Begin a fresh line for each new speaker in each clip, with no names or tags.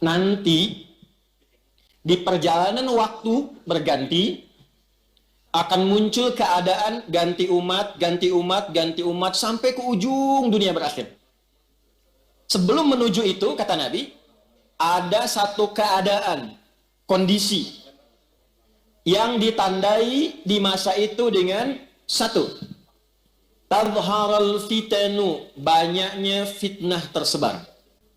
Nanti di perjalanan waktu berganti akan muncul keadaan ganti umat, ganti umat, ganti umat sampai ke ujung dunia berakhir. Sebelum menuju itu, kata Nabi, ada satu keadaan, kondisi yang ditandai di masa itu dengan satu, tadharal fitanu, banyaknya fitnah tersebar,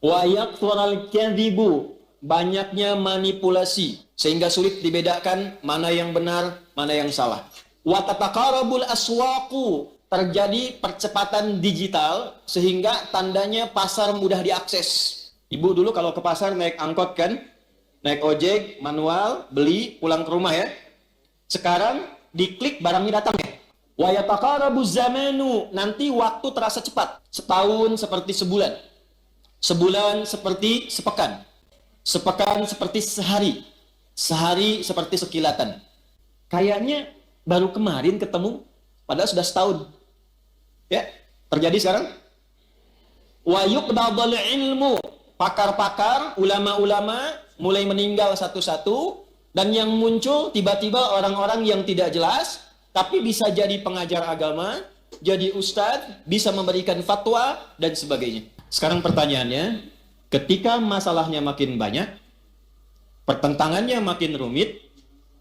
wa yakthurul kadhibu, banyaknya manipulasi sehingga sulit dibedakan mana yang benar, mana yang salah. Wa tataqarabul aswaqu, terjadi percepatan digital sehingga tandanya pasar mudah diakses. Ibu dulu kalau ke pasar naik angkot kan, naik ojek manual, beli pulang ke rumah ya. Sekarang diklik barangnya datang ya. Wa yataqarabu zamanu, nanti waktu terasa cepat. Setahun seperti sebulan, sebulan seperti sepekan, sepekan seperti sehari, sehari seperti sekilatan. Kayaknya baru kemarin ketemu, padahal sudah setahun. Ya, terjadi sekarang. Wa yuqdadul ilmu, pakar-pakar, ulama-ulama mulai meninggal satu-satu, dan yang muncul tiba-tiba orang-orang yang tidak jelas, tapi bisa jadi pengajar agama, jadi ustadz, bisa memberikan fatwa, dan sebagainya. Sekarang pertanyaannya, ketika masalahnya makin banyak, pertentangannya makin rumit,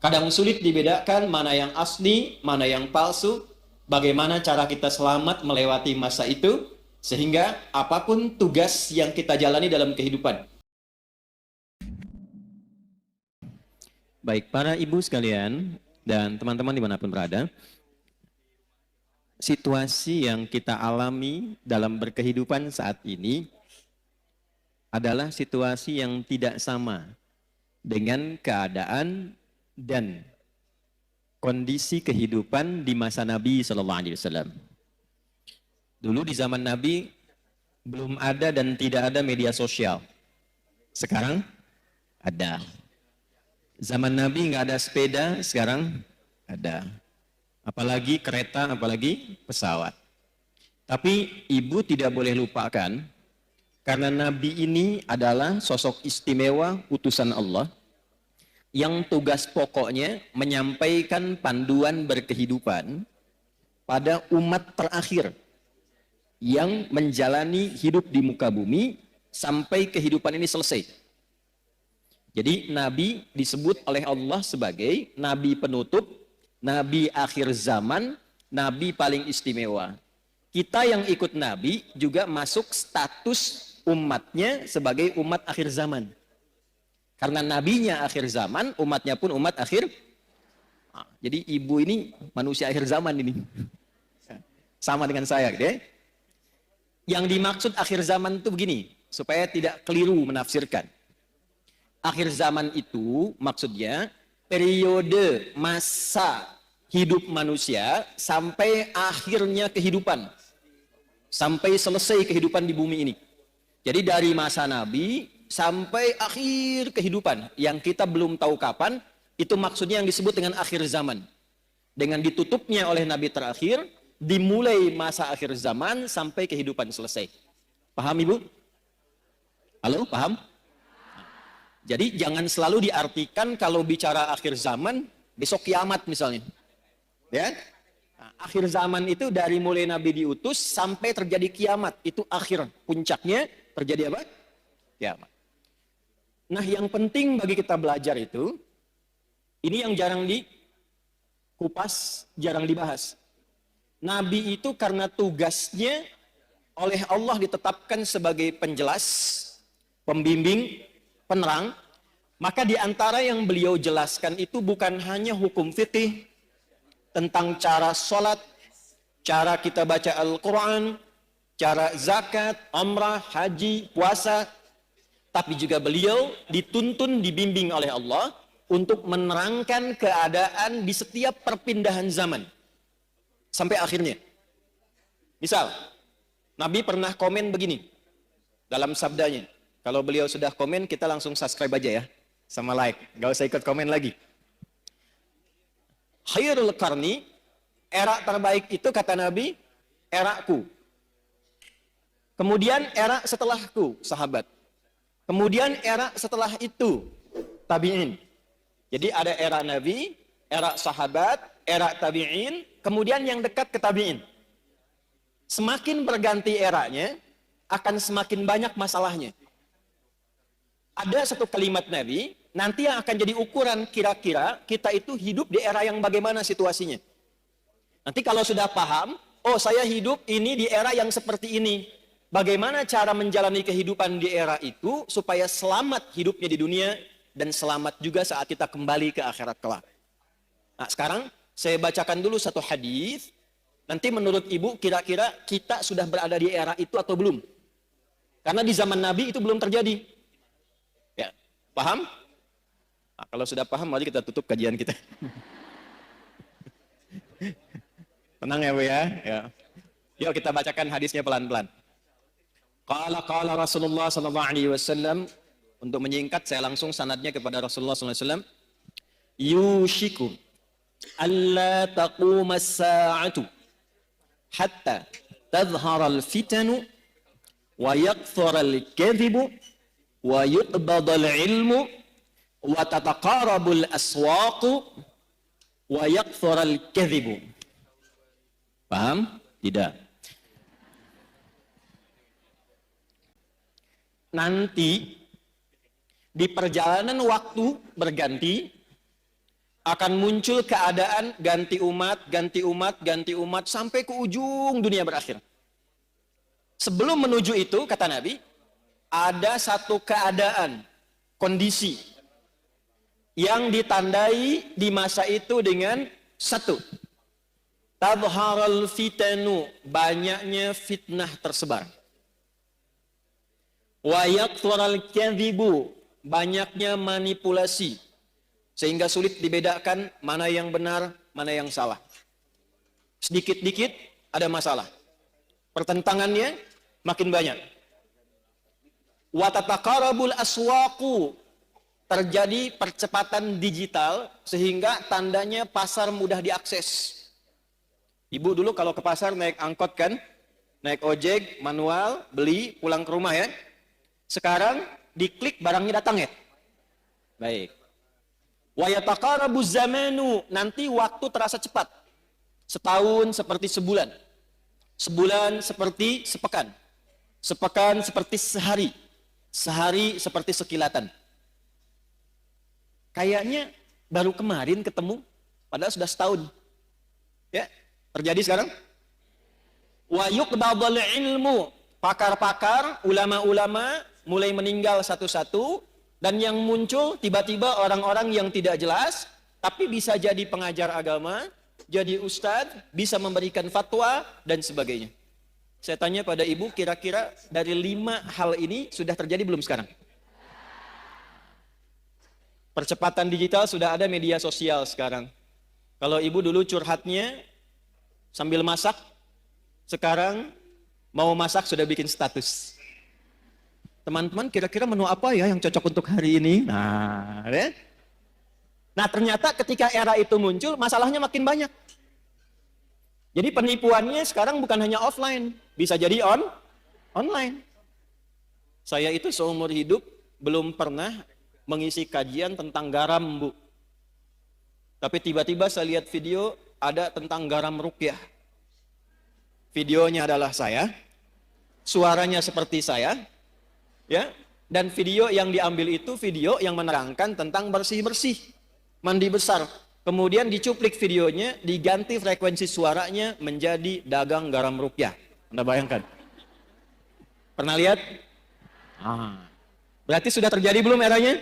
kadang sulit dibedakan mana yang asli, mana yang palsu, bagaimana cara kita selamat melewati masa itu, sehingga apapun tugas yang kita jalani dalam kehidupan. Baik, para ibu sekalian dan teman-teman dimanapun berada, situasi yang kita alami dalam berkehidupan saat ini adalah situasi yang tidak sama dengan keadaan dan kondisi kehidupan di masa Nabi SAW. Dulu di zaman Nabi belum ada dan tidak ada media sosial. Sekarang ada. Zaman Nabi nggak ada sepeda, sekarang ada. Apalagi kereta, apalagi pesawat. Tapi ibu tidak boleh lupakan, karena Nabi ini adalah sosok istimewa utusan Allah, yang tugas pokoknya menyampaikan panduan berkehidupan pada umat terakhir yang menjalani hidup di muka bumi sampai kehidupan ini selesai. Jadi Nabi disebut oleh Allah sebagai Nabi penutup, Nabi akhir zaman, Nabi paling istimewa. Kita yang ikut Nabi juga masuk status umatnya sebagai umat akhir zaman. Karena nabinya akhir zaman, umatnya pun umat akhir. Jadi ibu ini manusia akhir zaman ini. Sama dengan saya gitu ya. Yang dimaksud akhir zaman itu begini, supaya tidak keliru menafsirkan. Akhir zaman itu maksudnya periode masa hidup manusia sampai akhirnya kehidupan. Sampai selesai kehidupan di bumi ini. Jadi dari masa Nabi sampai akhir kehidupan yang kita belum tahu kapan, itu maksudnya yang disebut dengan akhir zaman. Dengan ditutupnya oleh Nabi terakhir, dimulai masa akhir zaman sampai kehidupan selesai. Paham Ibu? Halo, paham? Jadi jangan selalu diartikan kalau bicara akhir zaman, besok kiamat misalnya. Ya? Nah, akhir zaman itu dari mulai Nabi diutus sampai terjadi kiamat. Itu akhir, puncaknya terjadi apa? Kiamat. Nah, yang penting bagi kita belajar itu, ini yang jarang dikupas, jarang dibahas. Nabi itu karena tugasnya oleh Allah ditetapkan sebagai penjelas, pembimbing, penerang, maka di antara yang beliau jelaskan itu bukan hanya hukum fikih, tentang cara sholat, cara kita baca Al-Quran, cara zakat, umrah, haji, puasa, tapi juga beliau dituntun, dibimbing oleh Allah untuk menerangkan keadaan di setiap perpindahan zaman sampai akhirnya. Misal, Nabi pernah komen begini dalam sabdanya. Kalau beliau sudah komen, kita langsung subscribe aja ya, sama like, gak usah ikut komen lagi. Khairul qarni, era terbaik itu kata Nabi, eraku. Kemudian era setelahku, sahabat. Kemudian era setelah itu, tabi'in. Jadi ada era Nabi, era sahabat, era tabi'in, kemudian yang dekat ke tabi'in. Semakin berganti eranya, akan semakin banyak masalahnya. Ada satu kalimat Nabi, nanti yang akan jadi ukuran kira-kira kita itu hidup di era yang bagaimana situasinya. Nanti kalau sudah paham, oh saya hidup ini di era yang seperti ini. Bagaimana cara menjalani kehidupan di era itu supaya selamat hidupnya di dunia dan selamat juga saat kita kembali ke akhirat kelak. Nah sekarang saya bacakan dulu satu hadis. Nanti menurut ibu kira-kira kita sudah berada di era itu atau belum? Karena di zaman Nabi itu belum terjadi. Ya, paham? Nah, kalau sudah paham, mari kita tutup kajian kita. Tenang ya Bu ya. Yuk kita bacakan hadisnya pelan-pelan. Qala Rasulullah sallallahu alaihi wasallam. Untuk menyingkat saya langsung sanadnya kepada Rasulullah sallallahu alaihi wasallam. Yushiku alla taquma as-sa'atu hatta tadhhara al-fitanu wa yakthura al-kadhibu wa yuqbada al-ilmu wa tataqarabu al-aswaqu wa yakthura al-kadhibu. Paham? Tidak. Nanti di perjalanan waktu berganti akan muncul keadaan ganti umat, ganti umat, ganti umat sampai ke ujung dunia berakhir. Sebelum menuju itu, kata Nabi, ada satu keadaan, kondisi yang ditandai di masa itu dengan satu, tadharal fitanu, banyaknya fitnah tersebar. Wa yaktural kadhibu, banyaknya manipulasi. Sehingga sulit dibedakan mana yang benar, mana yang salah. Sedikit-dikit ada masalah. Pertentangannya makin banyak. Wa tataqarabul aswaqu, terjadi percepatan digital sehingga tandanya pasar mudah diakses. Ibu dulu kalau ke pasar naik angkot kan, naik ojek, manual, beli, pulang ke rumah ya. Sekarang diklik barangnya datang ya. Baik. Wa yataqarabuz zamanu, nanti waktu terasa cepat. Setahun seperti sebulan. Sebulan seperti sepekan. Sepekan seperti sehari. Sehari seperti sekilatan. Kayaknya baru kemarin ketemu, padahal sudah setahun. Ya, terjadi sekarang. Wa yuqbadul ilmu, pakar-pakar, ulama-ulama mulai meninggal satu-satu, dan yang muncul tiba-tiba orang-orang yang tidak jelas, tapi bisa jadi pengajar agama, jadi ustadz, bisa memberikan fatwa, dan sebagainya. Saya tanya pada ibu, kira-kira dari 5 hal ini sudah terjadi belum sekarang? Percepatan digital sudah ada media sosial sekarang. Kalau ibu dulu curhatnya sambil masak, sekarang mau masak sudah bikin status. Teman-teman kira-kira menu apa ya yang cocok untuk hari ini? Nah, ya? Nah ternyata ketika era itu muncul, masalahnya makin banyak. Jadi penipuannya sekarang bukan hanya offline, bisa jadi online. Saya itu seumur hidup belum pernah mengisi kajian tentang garam, Bu. Tapi tiba-tiba saya lihat video ada tentang garam ruqyah. Videonya adalah saya, suaranya seperti saya, ya, dan video yang diambil itu video yang menerangkan tentang bersih-bersih, mandi besar. Kemudian dicuplik videonya, diganti frekuensi suaranya menjadi dagang garam ruqyah. Anda bayangkan? Pernah lihat? Berarti sudah terjadi belum eranya?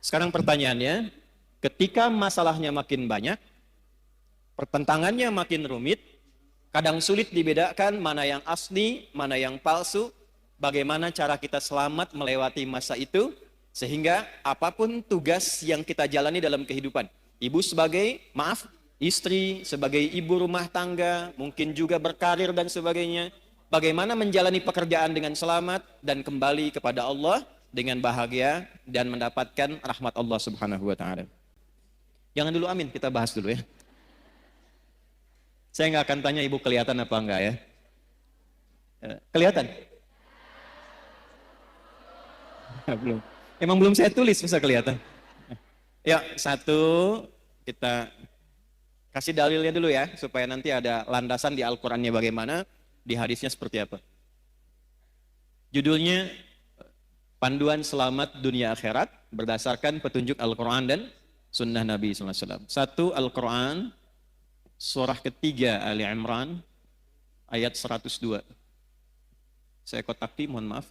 Sekarang pertanyaannya, ketika masalahnya makin banyak, pertentangannya makin rumit, kadang sulit dibedakan mana yang asli, mana yang palsu, bagaimana cara kita selamat melewati masa itu, sehingga apapun tugas yang kita jalani dalam kehidupan, ibu sebagai, istri, sebagai ibu rumah tangga, mungkin juga berkarir dan sebagainya, bagaimana menjalani pekerjaan dengan selamat dan kembali kepada Allah dengan bahagia dan mendapatkan rahmat Allah Subhanahu wa taala. Jangan dulu amin, kita bahas dulu ya. Saya nggak akan tanya ibu kelihatan apa enggak ya. Kelihatan? Belum. Emang belum saya tulis, bisa kelihatan. Ya, satu, kita kasih dalilnya dulu ya, supaya nanti ada landasan di Al-Qurannya bagaimana, di hadisnya seperti apa. Judulnya, Panduan Selamat Dunia Akhirat, berdasarkan petunjuk Al-Quran dan Sunnah Nabi SAW. Satu, Al-Quran, surah ketiga Ali Imran, ayat 102. Saya kotakti, mohon maaf.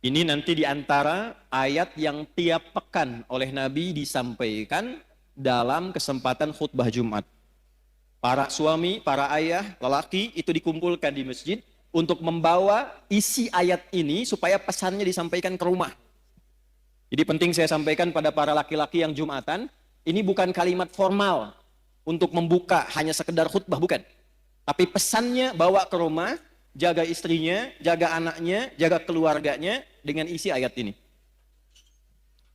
Ini nanti di antara ayat yang tiap pekan oleh Nabi disampaikan dalam kesempatan khutbah Jumat. Para suami, para ayah, lelaki itu dikumpulkan di masjid untuk membawa isi ayat ini supaya pesannya disampaikan ke rumah. Jadi penting saya sampaikan pada para laki-laki yang Jumatan, ini bukan kalimat formal untuk membuka hanya sekedar khutbah, bukan. Tapi pesannya bawa ke rumah, jaga istrinya, jaga anaknya, jaga keluarganya dengan isi ayat ini.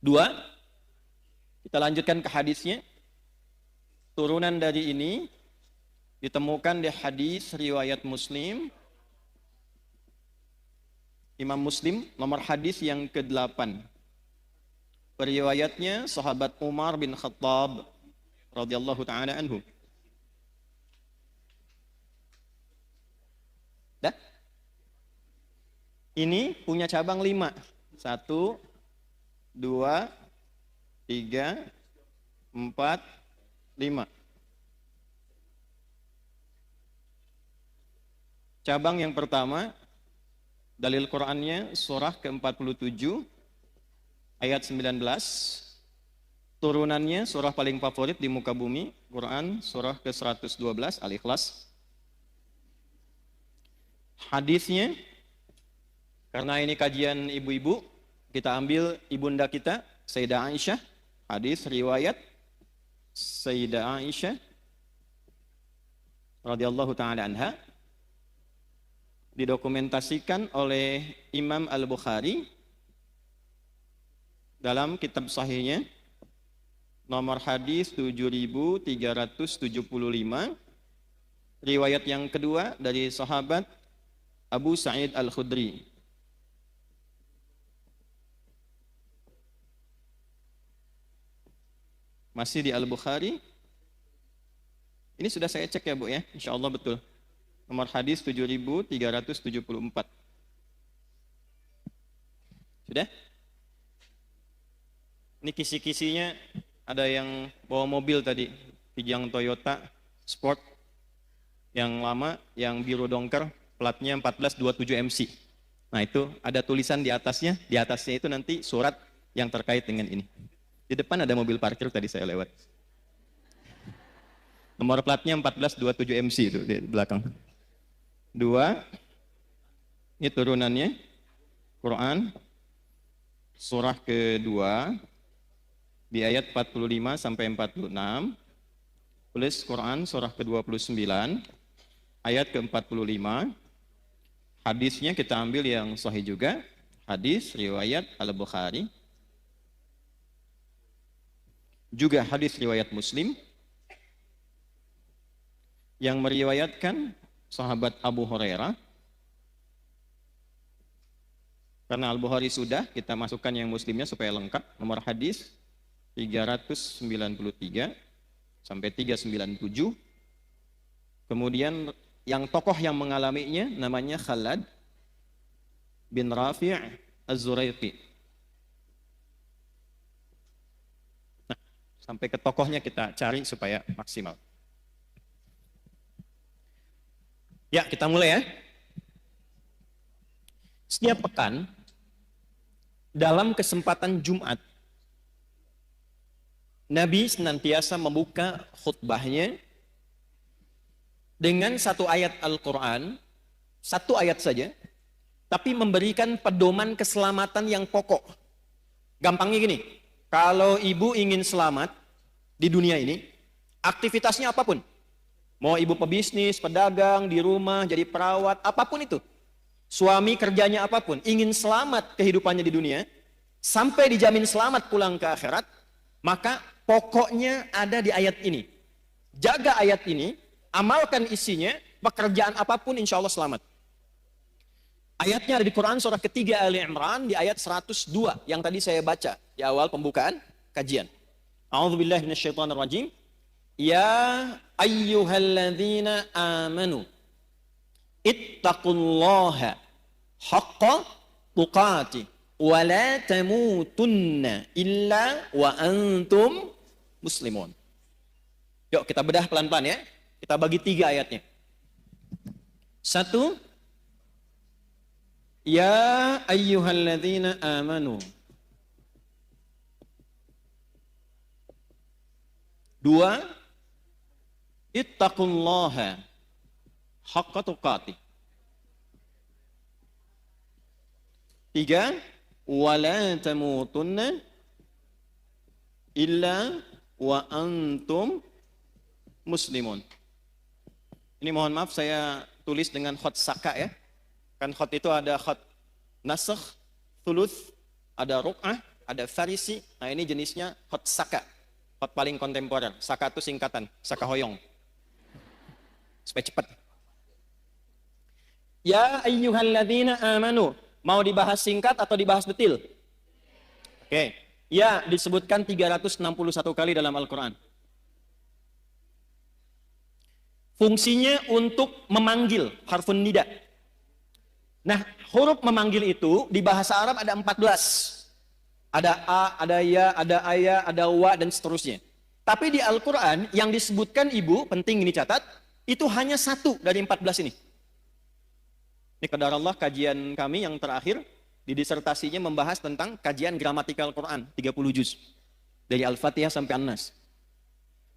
Dua, kita lanjutkan ke hadisnya. Turunan dari ini ditemukan di hadis riwayat Muslim. Imam Muslim nomor hadis yang ke-8. Periwayatnya sahabat Umar bin Khattab radhiyallahu taala anhu. Dah? Ini punya cabang 5. 1, 2, 3, 4, 5. Cabang yang pertama, dalil Qur'annya surah ke-47 ayat 19. Turunannya surah paling favorit di muka bumi, Quran surah ke-112 Al-Ikhlas. Hadisnya, karena ini kajian ibu-ibu, kita ambil ibunda kita, Sayyidah Aisyah. Hadis riwayat Sayyidah Aisyah radhiyallahu taala anha, didokumentasikan oleh Imam Al-Bukhari dalam kitab sahihnya nomor hadis 7375. Riwayat yang kedua dari sahabat Abu Sa'id Al-Khudri. Masih di Al-Bukhari. Ini sudah saya cek ya Bu ya, insya Allah betul. Nomor hadis 7374. Sudah? Ini kisi-kisinya, ada yang bawa mobil tadi, Kijang Toyota Sport yang lama, yang biru dongker, platnya 1427 MC. Nah itu ada tulisan di atasnya itu nanti surat yang terkait dengan ini. Di depan ada mobil parkir tadi saya lewat. Nomor platnya 1427 MC itu di belakang. 2, ini turunannya, Quran, surah kedua, di ayat 45 sampai 46, tulis Quran, surah ke-29, ayat ke-45, hadisnya kita ambil yang sahih juga, hadis riwayat Al-Bukhari, juga hadis riwayat Muslim, yang meriwayatkan sahabat Abu Hurairah. Karena Al-Bukhari sudah, kita masukkan yang Muslimnya supaya lengkap. Nomor hadis 393 sampai 397. Kemudian yang tokoh yang mengalaminya namanya Khalad bin Rafi' Az-Zuraiqi. Nah, sampai ke tokohnya kita cari supaya maksimal. Ya, kita mulai ya. Setiap pekan, dalam kesempatan Jumat, Nabi senantiasa membuka khutbahnya dengan satu ayat Al-Quran, satu ayat saja, tapi memberikan pedoman keselamatan yang pokok. Gampangnya gini, kalau ibu ingin selamat di dunia ini, aktivitasnya apapun, mau ibu pebisnis, pedagang, di rumah, jadi perawat, apapun itu. Suami kerjanya apapun, ingin selamat kehidupannya di dunia, sampai dijamin selamat pulang ke akhirat, maka pokoknya ada di ayat ini. Jaga ayat ini, amalkan isinya, pekerjaan apapun insya Allah selamat. Ayatnya ada di Quran surah ketiga Ali Imran di ayat 102 yang tadi saya baca di awal pembukaan kajian. A'udzubillahi minasyaitonirrajim. Ya ayyuhalladzina amanu ittaqullaha haqqa tuqatih wa la tamutunna illa wa antum muslimun. Yuk kita bedah pelan-pelan ya. Kita bagi 3 ayatnya. 1, ya ayyuhalladzina amanu. 2, ittaqullaha haqqa tuqatih. 3, wala tamutunna illa wa antum muslimun. Ini mohon maaf saya tulis dengan khot saka ya. Kan khot itu ada khot nasakh, thuluth, ada ruk'ah, ada farisi. Nah ini jenisnya khot saka. Khot paling kontemporer. Saka itu singkatan, saka hoyong. Supaya cepat. Ya ayyuhalladzina amanu. Mau dibahas singkat atau dibahas detil? Oke. Ya, disebutkan 361 kali dalam Al-Quran. Fungsinya untuk memanggil, harfun nida. Nah, huruf memanggil itu di bahasa Arab ada 14. Ada a, ada ya, ada aya, ada wa, dan seterusnya. Tapi di Al-Quran yang disebutkan ibu, penting ini catat, itu hanya 1 dari 14 ini. Ini qadarallah kajian kami yang terakhir di disertasinya membahas tentang kajian gramatikal Quran 30 juz dari Al-Fatihah sampai An-Nas.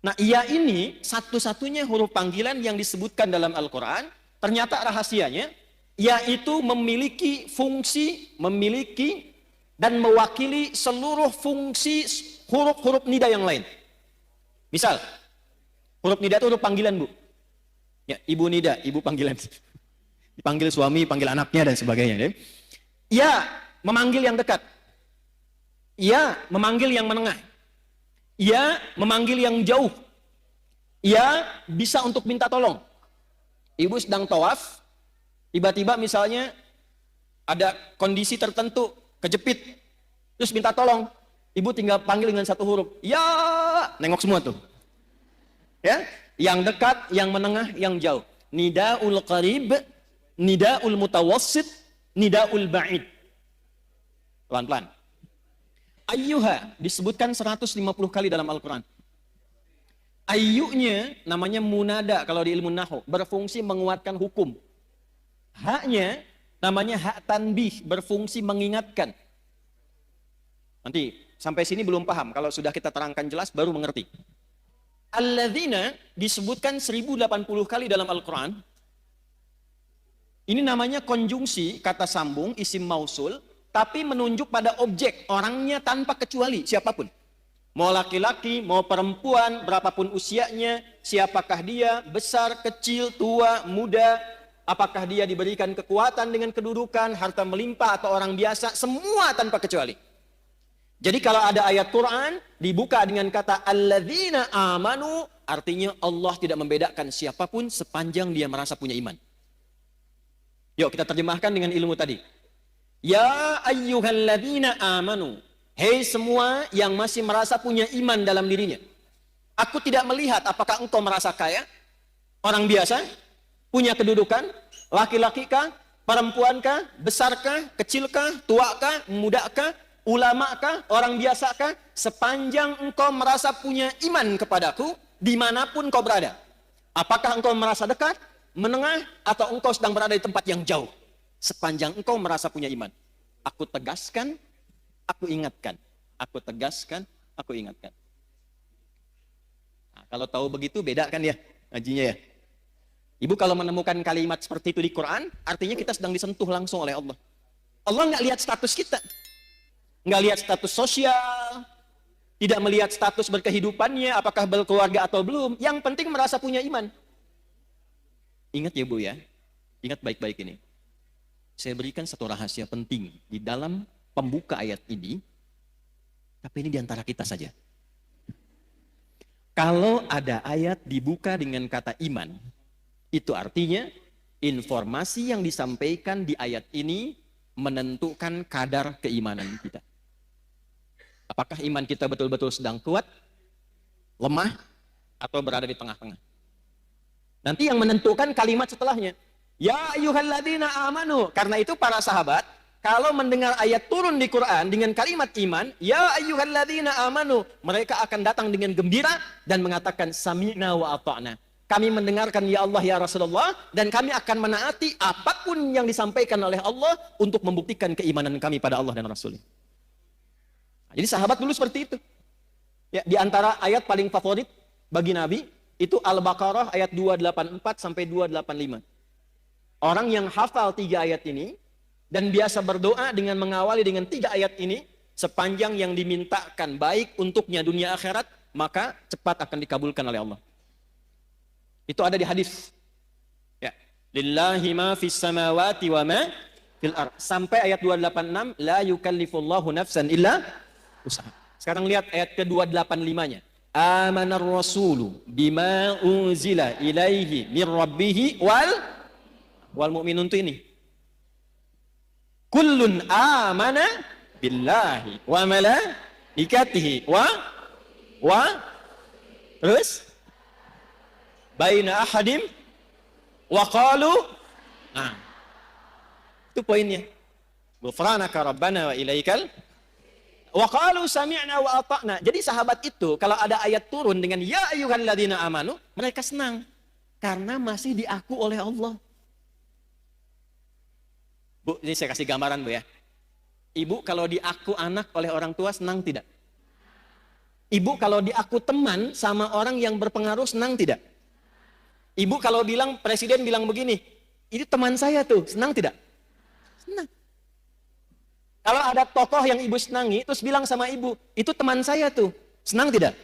Nah, iya ini satu-satunya huruf panggilan yang disebutkan dalam Al-Quran, ternyata rahasianya yaitu memiliki fungsi, memiliki dan mewakili seluruh fungsi huruf-huruf nida yang lain. Misal, huruf nida itu huruf panggilan, Bu. Ya, ibu nida, ibu panggilan. Dipanggil suami, panggil anaknya dan sebagainya. Ya, memanggil yang dekat. Ya, memanggil yang menengah. Ya, memanggil yang jauh. Ya, bisa untuk minta tolong. Ibu sedang tawaf, tiba-tiba misalnya ada kondisi tertentu, kejepit, terus minta tolong. Ibu tinggal panggil dengan 1 huruf. Ya, nengok semua tuh. Ya, yang dekat, yang menengah, yang jauh. Nidaul qarib, nidaul mutawassit, nidaul ba'id. Pelan-pelan. Ayyuha disebutkan 150 kali dalam Al-Quran. Ayyunya namanya munada kalau di ilmu nahwu, berfungsi menguatkan hukum. Haknya namanya hak tanbih, berfungsi mengingatkan. Nanti sampai sini belum paham, kalau sudah kita terangkan jelas baru mengerti. Alladzina disebutkan 1080 kali dalam Al-Quran. Ini namanya konjungsi, kata sambung, isim mausul, tapi menunjuk pada objek, orangnya tanpa kecuali, siapapun. Mau laki-laki, mau perempuan, berapapun usianya, siapakah dia, besar, kecil, tua, muda, apakah dia diberikan kekuatan dengan kedudukan, harta melimpah, atau orang biasa, semua tanpa kecuali. Jadi kalau ada ayat Quran, dibuka dengan kata alladzina amanu, artinya Allah tidak membedakan siapapun sepanjang dia merasa punya iman. Yuk kita terjemahkan dengan ilmu tadi. Ya ayyuhalladzina amanu. Hei semua yang masih merasa punya iman dalam dirinya. Aku tidak melihat apakah engkau merasa kaya, orang biasa, punya kedudukan, laki-laki kah, perempuan kah, besar kah, kecil kah, tua kah, muda kah, ulama kah, orang biasa kah, sepanjang engkau merasa punya iman kepadaku, dimanapun kau berada. Apakah engkau merasa dekat, menengah, atau engkau sedang berada di tempat yang jauh. Sepanjang engkau merasa punya iman. Aku tegaskan, aku ingatkan. Aku tegaskan, aku ingatkan. Nah, kalau tahu begitu beda kan ya ngajinya ya. Ibu kalau menemukan kalimat seperti itu di Quran, artinya kita sedang disentuh langsung oleh Allah. Allah nggak lihat status kita. Nggak lihat status sosial. Tidak melihat status berkehidupannya, apakah berkeluarga atau belum. Yang penting merasa punya iman. Ingat ya Bu ya. Ingat baik-baik ini. Saya berikan satu rahasia penting di dalam pembuka ayat ini, tapi ini diantara kita saja. Kalau ada ayat dibuka dengan kata iman, itu artinya Informasi yang disampaikan di ayat ini menentukan kadar keimanan kita. Apakah iman kita betul-betul sedang kuat, lemah, atau berada di tengah-tengah? Nanti yang menentukan kalimat setelahnya. Ya ayyuhalladzina amanu. Karena itu para sahabat, kalau mendengar ayat turun di Quran dengan kalimat iman, ya ayyuhalladzina amanu, mereka akan datang dengan gembira dan mengatakan sami'na wa ata'na. Kami mendengarkan ya Allah ya Rasulullah dan kami akan menaati apapun yang disampaikan oleh Allah untuk membuktikan keimanan kami pada Allah dan Rasul-Nya. Nah, jadi sahabat dulu seperti itu. Ya, di antara ayat paling favorit bagi Nabi itu Al-Baqarah ayat 284 sampai 285. Orang yang hafal 3 ayat ini dan biasa berdoa dengan mengawali dengan 3 ayat ini, sepanjang yang dimintakan baik untuknya dunia akhirat, maka cepat akan dikabulkan oleh Allah. Itu ada di hadis. Ya. Lillahi ma fis samawati wa ma fil ardh. Sampai ayat 286, la yukallifullahu nafsan illa usaha. Sekarang lihat ayat ke-285-nya. Amanar rasulu bima unzila ilaihi mir rabbih wal mu'minun itu ini. Kullun amana billahi wa malaikatihi wa terus baina ahadim wa qalu, nah itu poinnya, ghufranaka rabbana wa ilaikal wa qalu sami'na wa ata'na. Jadi sahabat itu kalau ada ayat turun dengan ya ayyuhalladzina amanu, mereka senang karena masih diaku oleh Allah. Bu, ini saya kasih gambaran Bu ya. Ibu kalau diaku anak oleh orang tua senang tidak? Ibu kalau diaku teman sama orang yang berpengaruh senang tidak? Ibu kalau bilang, presiden bilang begini, itu teman saya tuh, senang tidak? Senang. Kalau ada tokoh yang ibu senangi, terus bilang sama ibu, itu teman saya tuh, senang tidak?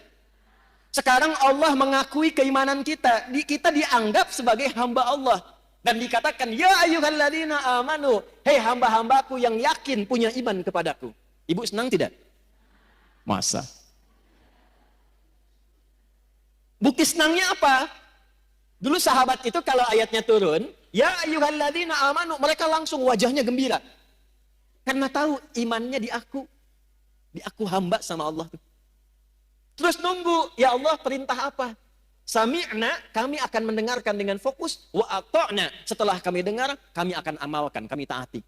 Sekarang Allah mengakui keimanan kita, kita dianggap sebagai hamba Allah. Dan dikatakan, ya ayyuhalladzina amanu, hei hamba-hambaku yang yakin punya iman kepadaku. Ibu senang tidak? Masa? Bukti senangnya apa? Dulu sahabat itu kalau ayatnya turun, ya ayyuhalladzina amanu, mereka langsung wajahnya gembira. Karena tahu imannya diaku hamba sama Allah. Terus nunggu, ya Allah perintah apa? Sami'na, kami akan mendengarkan dengan fokus, wa ata'na, setelah kami dengar, kami akan amalkan, kami taati.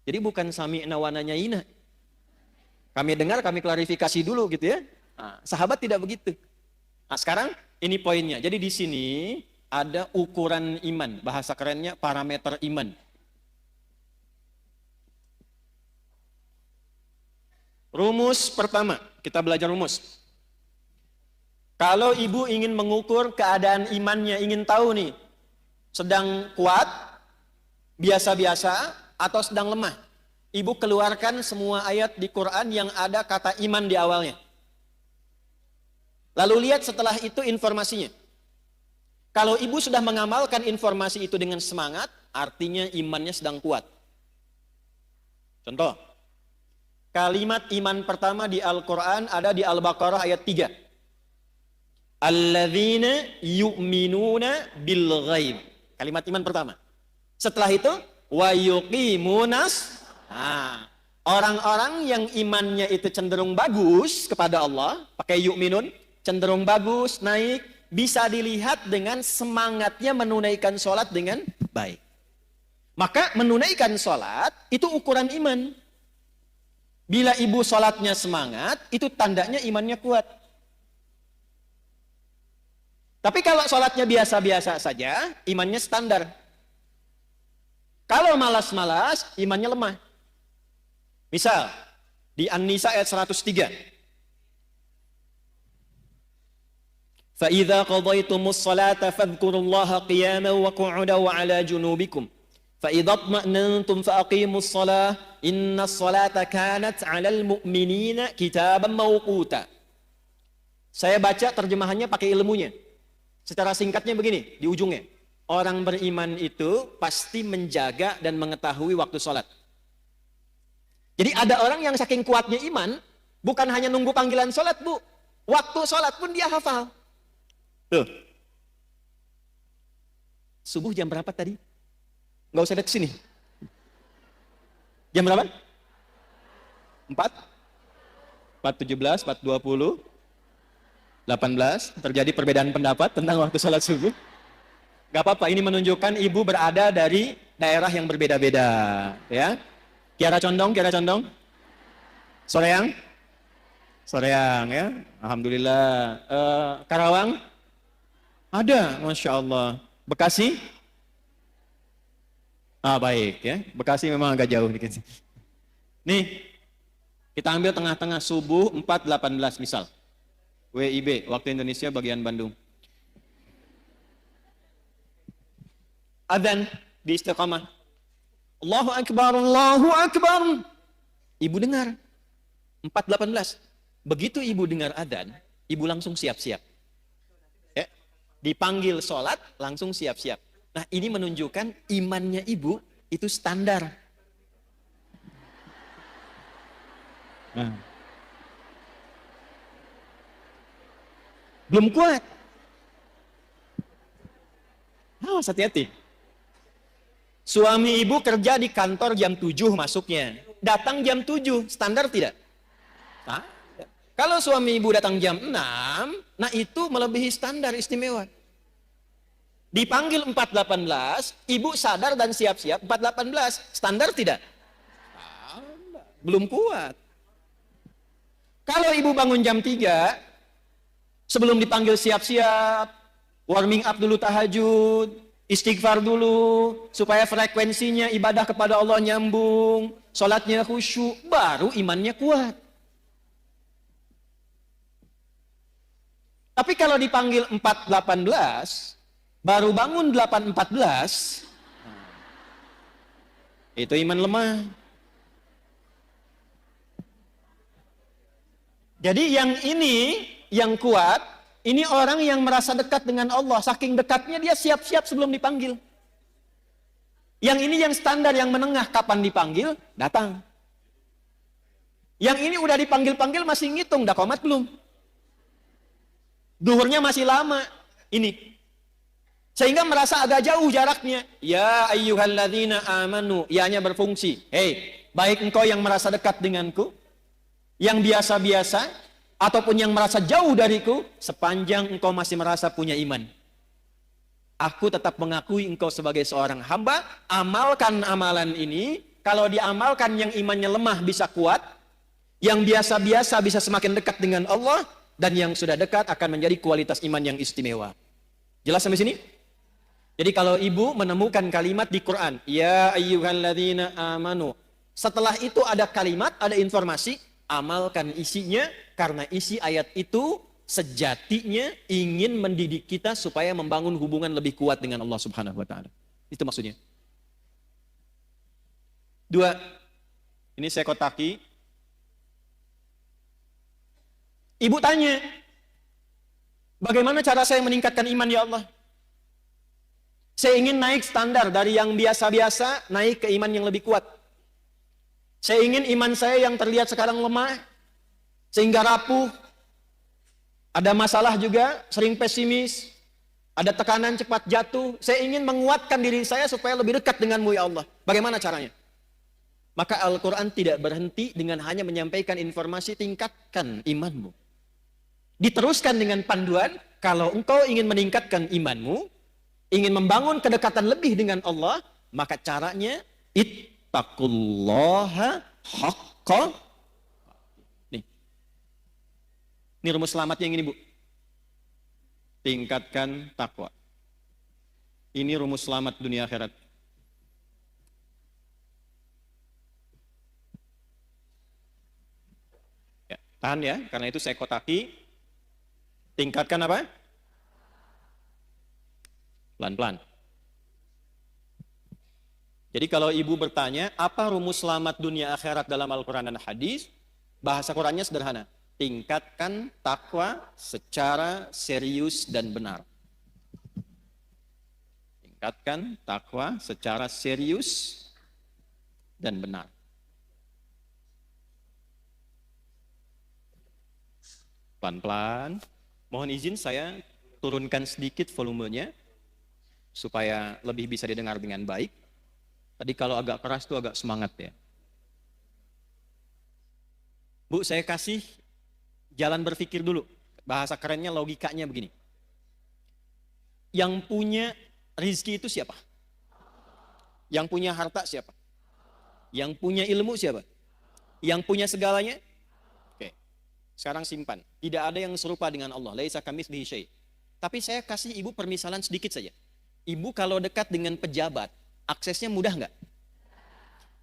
Jadi bukan sami'na wa nanyaina. Kami dengar, kami klarifikasi dulu gitu ya. Nah, sahabat tidak begitu. Nah, sekarang ini poinnya. Jadi di sini ada ukuran iman, bahasa kerennya parameter iman. Rumus pertama, kita belajar rumus. Kalau ibu ingin mengukur keadaan imannya, ingin tahu nih, sedang kuat, biasa-biasa, atau sedang lemah. Ibu keluarkan semua ayat di Quran yang ada kata iman di awalnya. Lalu lihat setelah itu informasinya. Kalau ibu sudah mengamalkan informasi itu dengan semangat, artinya imannya sedang kuat. Contoh, kalimat iman pertama di Al-Quran ada di Al-Baqarah ayat 3. Alladzina yu'minuna bil ghaib. Kalimat iman pertama. Setelah itu wa yuqimunas. Nah, orang-orang yang imannya itu cenderung bagus kepada Allah, pakai yu'minun, cenderung bagus, naik, bisa dilihat dengan semangatnya menunaikan sholat dengan baik. Maka menunaikan sholat itu ukuran iman. Bila ibu sholatnya semangat, itu tandanya imannya kuat. Tapi kalau sholatnya biasa-biasa saja, imannya standar. Kalau malas-malas, imannya lemah. Misal, di An-Nisa ayat 103. فَإِذَا قَضَيْتُمُ الصَّلَاةَ فَاذْكُرُوا اللَّهَ قِيَامًا وَقُعُودًا وَعَلَى جُنُوبِكُمْ فَإِذَا اطْمَأْنَنْتُمْ فَأَقِيمُوا الصَّلَاةَ إِنَّ الصَّلَاةَ كَانَتْ عَلَى الْمُؤْمِنِينَ كِتَابًا مَوْقُوتًا. Saya baca terjemahannya pakai ilmunya. Secara singkatnya begini, di ujungnya. Orang beriman itu pasti menjaga dan mengetahui waktu sholat. Jadi ada orang yang saking kuatnya iman, bukan hanya nunggu panggilan sholat, Bu. Waktu sholat pun dia hafal. Tuh. Subuh jam berapa tadi? Nggak usah ada kesini. Jam berapa? 4? 4.17, 4.20, 18. Terjadi perbedaan pendapat tentang waktu sholat subuh. Gak apa-apa, ini menunjukkan ibu berada dari daerah yang berbeda-beda. Ya, Kiara Condong, Kiara Condong. Soreang? Soreang ya, Alhamdulillah. Karawang? Ada, Masya Allah. Bekasi? Baik ya, Bekasi memang agak jauh dikit. Nih, kita ambil tengah-tengah subuh 4.18 misal. WIB, waktu Indonesia bagian Bandung. Adzan di istiqamah. Allahu Akbar, Allahu Akbar. Ibu dengar 4.18. Begitu ibu dengar adzan, ibu langsung siap-siap. Ya, dipanggil sholat, langsung siap-siap. Nah, ini menunjukkan imannya ibu itu standar. Nah. Belum kuat. Awas, hati-hati. Suami ibu kerja di kantor jam 7 masuknya. Datang jam 7, standar tidak? Nah, kalau suami ibu datang jam 6, nah itu melebihi standar istimewa. Dipanggil 4.18, ibu sadar dan siap-siap 4.18, standar tidak? Belum kuat. Kalau ibu bangun jam 3, sebelum dipanggil siap-siap, warming up dulu tahajud, istighfar dulu, supaya frekuensinya ibadah kepada Allah nyambung, sholatnya khusyuk, baru imannya kuat. Tapi kalau dipanggil 4.18, baru bangun 8.14, itu iman lemah. Jadi yang ini, yang kuat, ini orang yang merasa dekat dengan Allah. Saking dekatnya dia siap-siap sebelum dipanggil. Yang ini yang standar, yang menengah, kapan dipanggil, datang. Yang ini udah dipanggil-panggil masih ngitung, dah komat belum? Duhurnya masih lama. Ini. Sehingga merasa agak jauh jaraknya. Ya ayyuhalladzina amanu. Ya-nya berfungsi. Hei, baik engkau yang merasa dekat denganku, yang biasa-biasa, ataupun yang merasa jauh dariku, sepanjang engkau masih merasa punya iman. Aku tetap mengakui engkau sebagai seorang hamba, amalkan amalan ini, kalau diamalkan yang imannya lemah bisa kuat, yang biasa-biasa bisa semakin dekat dengan Allah, dan yang sudah dekat akan menjadi kualitas iman yang istimewa. Jelas sampai sini? Jadi kalau ibu menemukan kalimat di Quran, ya ayyuhalladzina amanu, setelah itu ada kalimat, ada informasi, amalkan isinya, karena isi ayat itu sejatinya ingin mendidik kita supaya membangun hubungan lebih kuat dengan Allah Subhanahu wa taala. Itu maksudnya. 2. Ini saya kotaki. Ibu tanya, bagaimana cara saya meningkatkan iman ya Allah? Saya ingin naik standar dari yang biasa-biasa, naik ke iman yang lebih kuat. Saya ingin iman saya yang terlihat sekarang lemah, sehingga rapuh, ada masalah juga, sering pesimis, ada tekanan cepat jatuh. Saya ingin menguatkan diri saya supaya lebih dekat denganmu ya Allah. Bagaimana caranya? Maka Al-Quran tidak berhenti dengan hanya menyampaikan informasi, tingkatkan imanmu. Diteruskan dengan panduan, kalau engkau ingin meningkatkan imanmu, ingin membangun kedekatan lebih dengan Allah, maka caranya ittaqullaha haqqa. Ini rumus selamatnya yang ini, Bu. Tingkatkan takwa. Ini rumus selamat dunia akhirat. Ya, tahan ya, karena itu saya kotaki. Tingkatkan apa? Pelan-pelan. Jadi kalau ibu bertanya, apa rumus selamat dunia akhirat dalam Al-Quran dan hadis? Bahasa Qurannya sederhana. Tingkatkan takwa secara serius dan benar. Tingkatkan takwa secara serius dan benar. Pelan-pelan. Mohon izin saya turunkan sedikit volumenya. supaya lebih bisa didengar dengan baik. Tadi kalau agak keras tuh agak semangat ya. Bu, saya kasih jalan berpikir dulu. Bahasa kerennya logikanya begini. Yang punya rizki itu siapa? Yang punya harta siapa? Yang punya ilmu siapa? Yang punya segalanya? Oke. Sekarang simpan. Tidak ada yang serupa dengan Allah. Laisa kamitslihi syai'. Tapi saya kasih ibu permisalan sedikit saja. Ibu kalau dekat dengan pejabat, aksesnya mudah nggak?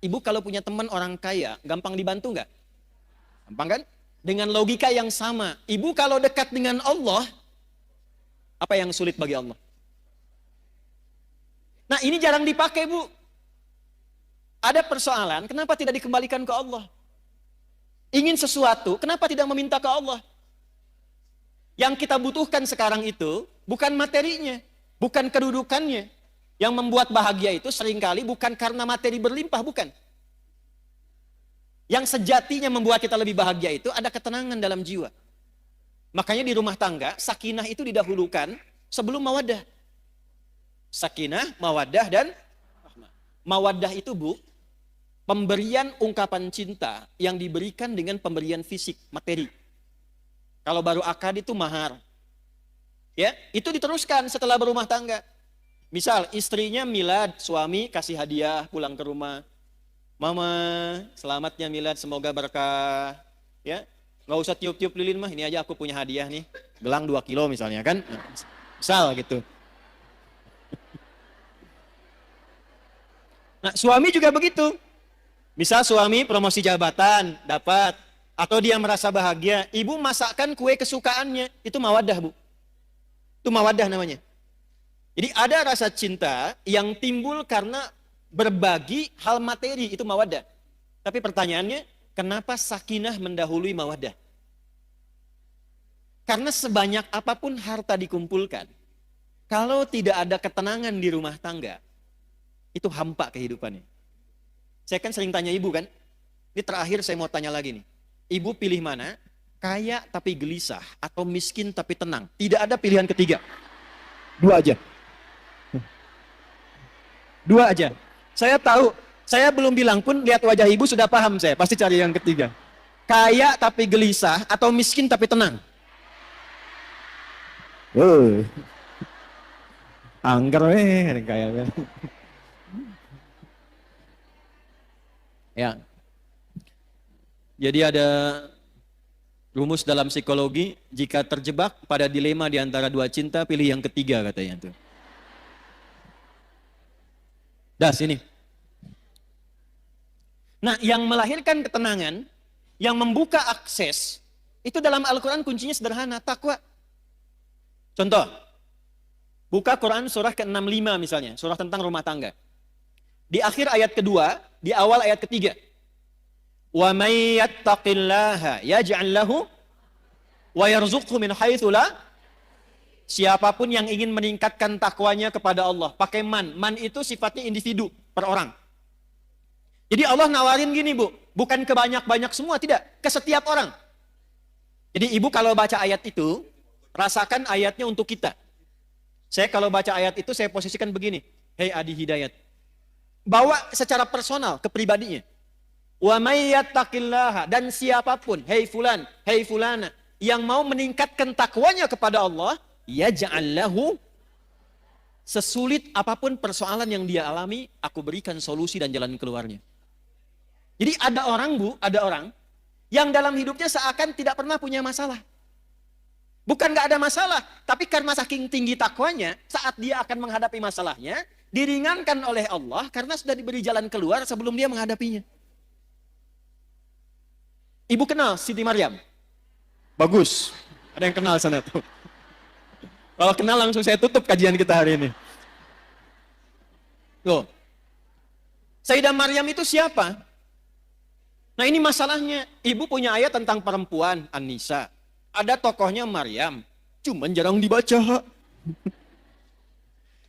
Ibu kalau punya teman orang kaya, gampang dibantu nggak? Gampang kan? Dengan logika yang sama. Ibu kalau dekat dengan Allah, apa yang sulit bagi Allah? Nah ini jarang dipakai Bu. Ada persoalan, kenapa tidak dikembalikan ke Allah? Ingin sesuatu, kenapa tidak meminta ke Allah? Yang kita butuhkan sekarang itu, bukan materinya, bukan kedudukannya. Yang membuat bahagia itu seringkali bukan karena materi berlimpah, bukan. Yang sejatinya membuat kita lebih bahagia itu ada ketenangan dalam jiwa. Makanya di rumah tangga, sakinah itu didahulukan sebelum mawaddah. Sakinah, mawaddah, dan rahmah. Mawaddah itu Bu, pemberian ungkapan cinta yang diberikan dengan pemberian fisik, materi. Kalau baru akad itu mahar. Ya, itu diteruskan setelah berumah tangga. Misal istrinya milad, suami kasih hadiah pulang ke rumah. Mama, selamatnya milad, semoga berkah. Ya, nggak usah tiup-tiup lilin mah, ini aja aku punya hadiah nih. Gelang 2 kilo misalnya kan. Misal gitu. Nah, suami juga begitu. Misal suami promosi jabatan, dapat. Atau dia merasa bahagia, ibu masakkan kue kesukaannya. Itu mawaddah Bu. Itu mawaddah namanya. Jadi ada rasa cinta yang timbul karena berbagi hal materi, itu mawaddah. Tapi pertanyaannya, kenapa sakinah mendahului mawaddah? Karena sebanyak apapun harta dikumpulkan, kalau tidak ada ketenangan di rumah tangga, itu hampa kehidupannya. Saya kan sering tanya ibu kan, ini terakhir saya mau tanya lagi nih. Ibu pilih mana? Kaya tapi gelisah atau miskin tapi tenang? Tidak ada pilihan ketiga. Dua aja. Dua aja. Saya tahu, saya belum bilang pun lihat wajah ibu sudah paham saya, pasti cari yang ketiga. Kaya tapi gelisah atau miskin tapi tenang? Angker kaya. Ya. Jadi ada rumus dalam psikologi, jika terjebak pada dilema di antara dua cinta, pilih yang ketiga katanya tuh. Dah sini. Nah, yang melahirkan ketenangan, yang membuka akses, itu dalam Al-Quran kuncinya sederhana, takwa. Contoh, buka Quran surah ke-65 misalnya, surah tentang rumah tangga. Di akhir ayat kedua, di awal ayat ketiga. Wa may yattaqillaha yaj'al lahu wa yarzuqhu min haitsu la. Siapapun yang ingin meningkatkan takwanya kepada Allah, pakai man. Man itu sifatnya individu, per orang. Jadi Allah nawarin gini Bu, bukan ke banyak-banyak semua, tidak. Ke setiap orang. Jadi ibu kalau baca ayat itu, rasakan ayatnya untuk kita. Saya kalau baca ayat itu, saya posisikan begini. Hei Adi Hidayat. Bawa secara personal, ke pribadinya. Wa may yattaqillaha, dan siapapun, hei fulan, hei fulana, yang mau meningkatkan takwanya kepada Allah, yaj'al lahu, sesulit apapun persoalan yang dia alami, aku berikan solusi dan jalan keluarnya. Jadi ada orang Bu, ada orang yang dalam hidupnya seakan tidak pernah punya masalah. Bukan gak ada masalah, tapi karena saking tinggi takwanya, saat dia akan menghadapi masalahnya, diringankan oleh Allah karena sudah diberi jalan keluar sebelum dia menghadapinya. Ibu kenal Siti Maryam? Bagus. Ada yang kenal sana tuh. Kalau kenal langsung saya tutup kajian kita hari ini. Loh. Sayyidah Maryam itu siapa? Nah ini masalahnya. Ibu punya ayat tentang perempuan, An-Nisa. Ada tokohnya Maryam. Cuman jarang dibaca.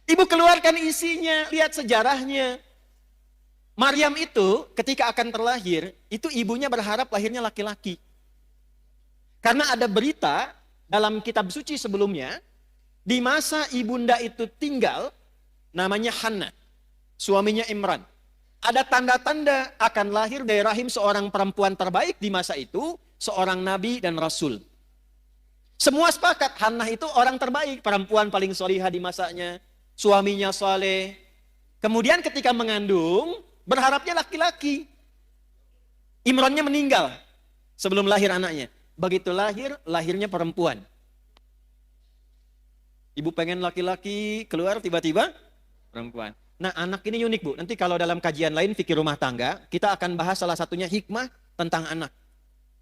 Ibu keluarkan isinya, lihat sejarahnya. Maryam itu ketika akan terlahir, itu ibunya berharap lahirnya laki-laki. Karena ada berita dalam kitab suci sebelumnya, di masa ibunda itu tinggal, namanya Hannah, suaminya Imran. Ada tanda-tanda akan lahir dari rahim seorang perempuan terbaik di masa itu, seorang nabi dan rasul. Semua sepakat Hannah itu orang terbaik, perempuan paling solihah di masanya, suaminya soleh. Kemudian ketika mengandung, berharapnya laki-laki. Imrannya meninggal sebelum lahir anaknya. Begitu lahir, lahirnya perempuan. Ibu pengen laki-laki, keluar tiba-tiba perempuan. Nah, anak ini unik, Bu. Nanti kalau dalam kajian lain fikih rumah tangga, kita akan bahas salah satunya hikmah tentang anak.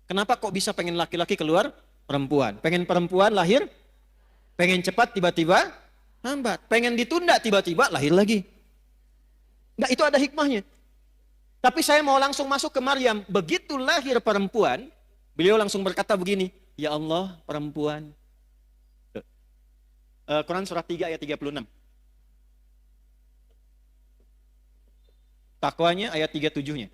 Kenapa kok bisa pengen laki-laki keluar perempuan? Pengen perempuan lahir, pengen cepat tiba-tiba lambat. Pengen ditunda tiba-tiba lahir lagi. Enggak, itu ada hikmahnya. Tapi saya mau langsung masuk ke Maryam. Begitu lahir perempuan, beliau langsung berkata begini, ya Allah, perempuan. Quran surat 3 ayat 36. Takwanya ayat 37-nya.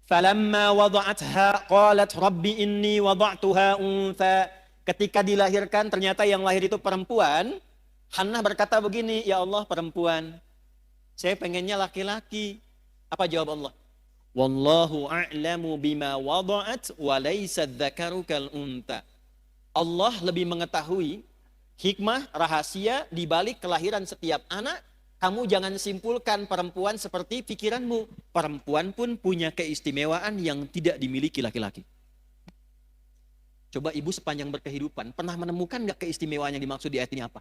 Falamma wada'atha qalat rabbi inni wada'tuha untha. Ketika dilahirkan ternyata yang lahir itu perempuan. Hannah berkata begini, ya Allah, perempuan. Saya pengennya laki-laki. Apa jawab Allah? Wallahu a'lamu bima wada'at wa laysa dzakaru kal untha. Allah lebih mengetahui hikmah, rahasia di balik kelahiran setiap anak. Kamu jangan simpulkan perempuan seperti pikiranmu. Perempuan pun punya keistimewaan yang tidak dimiliki laki-laki. Coba ibu sepanjang berkehidupan, pernah menemukan nggak keistimewaan yang dimaksud di ayat ini apa?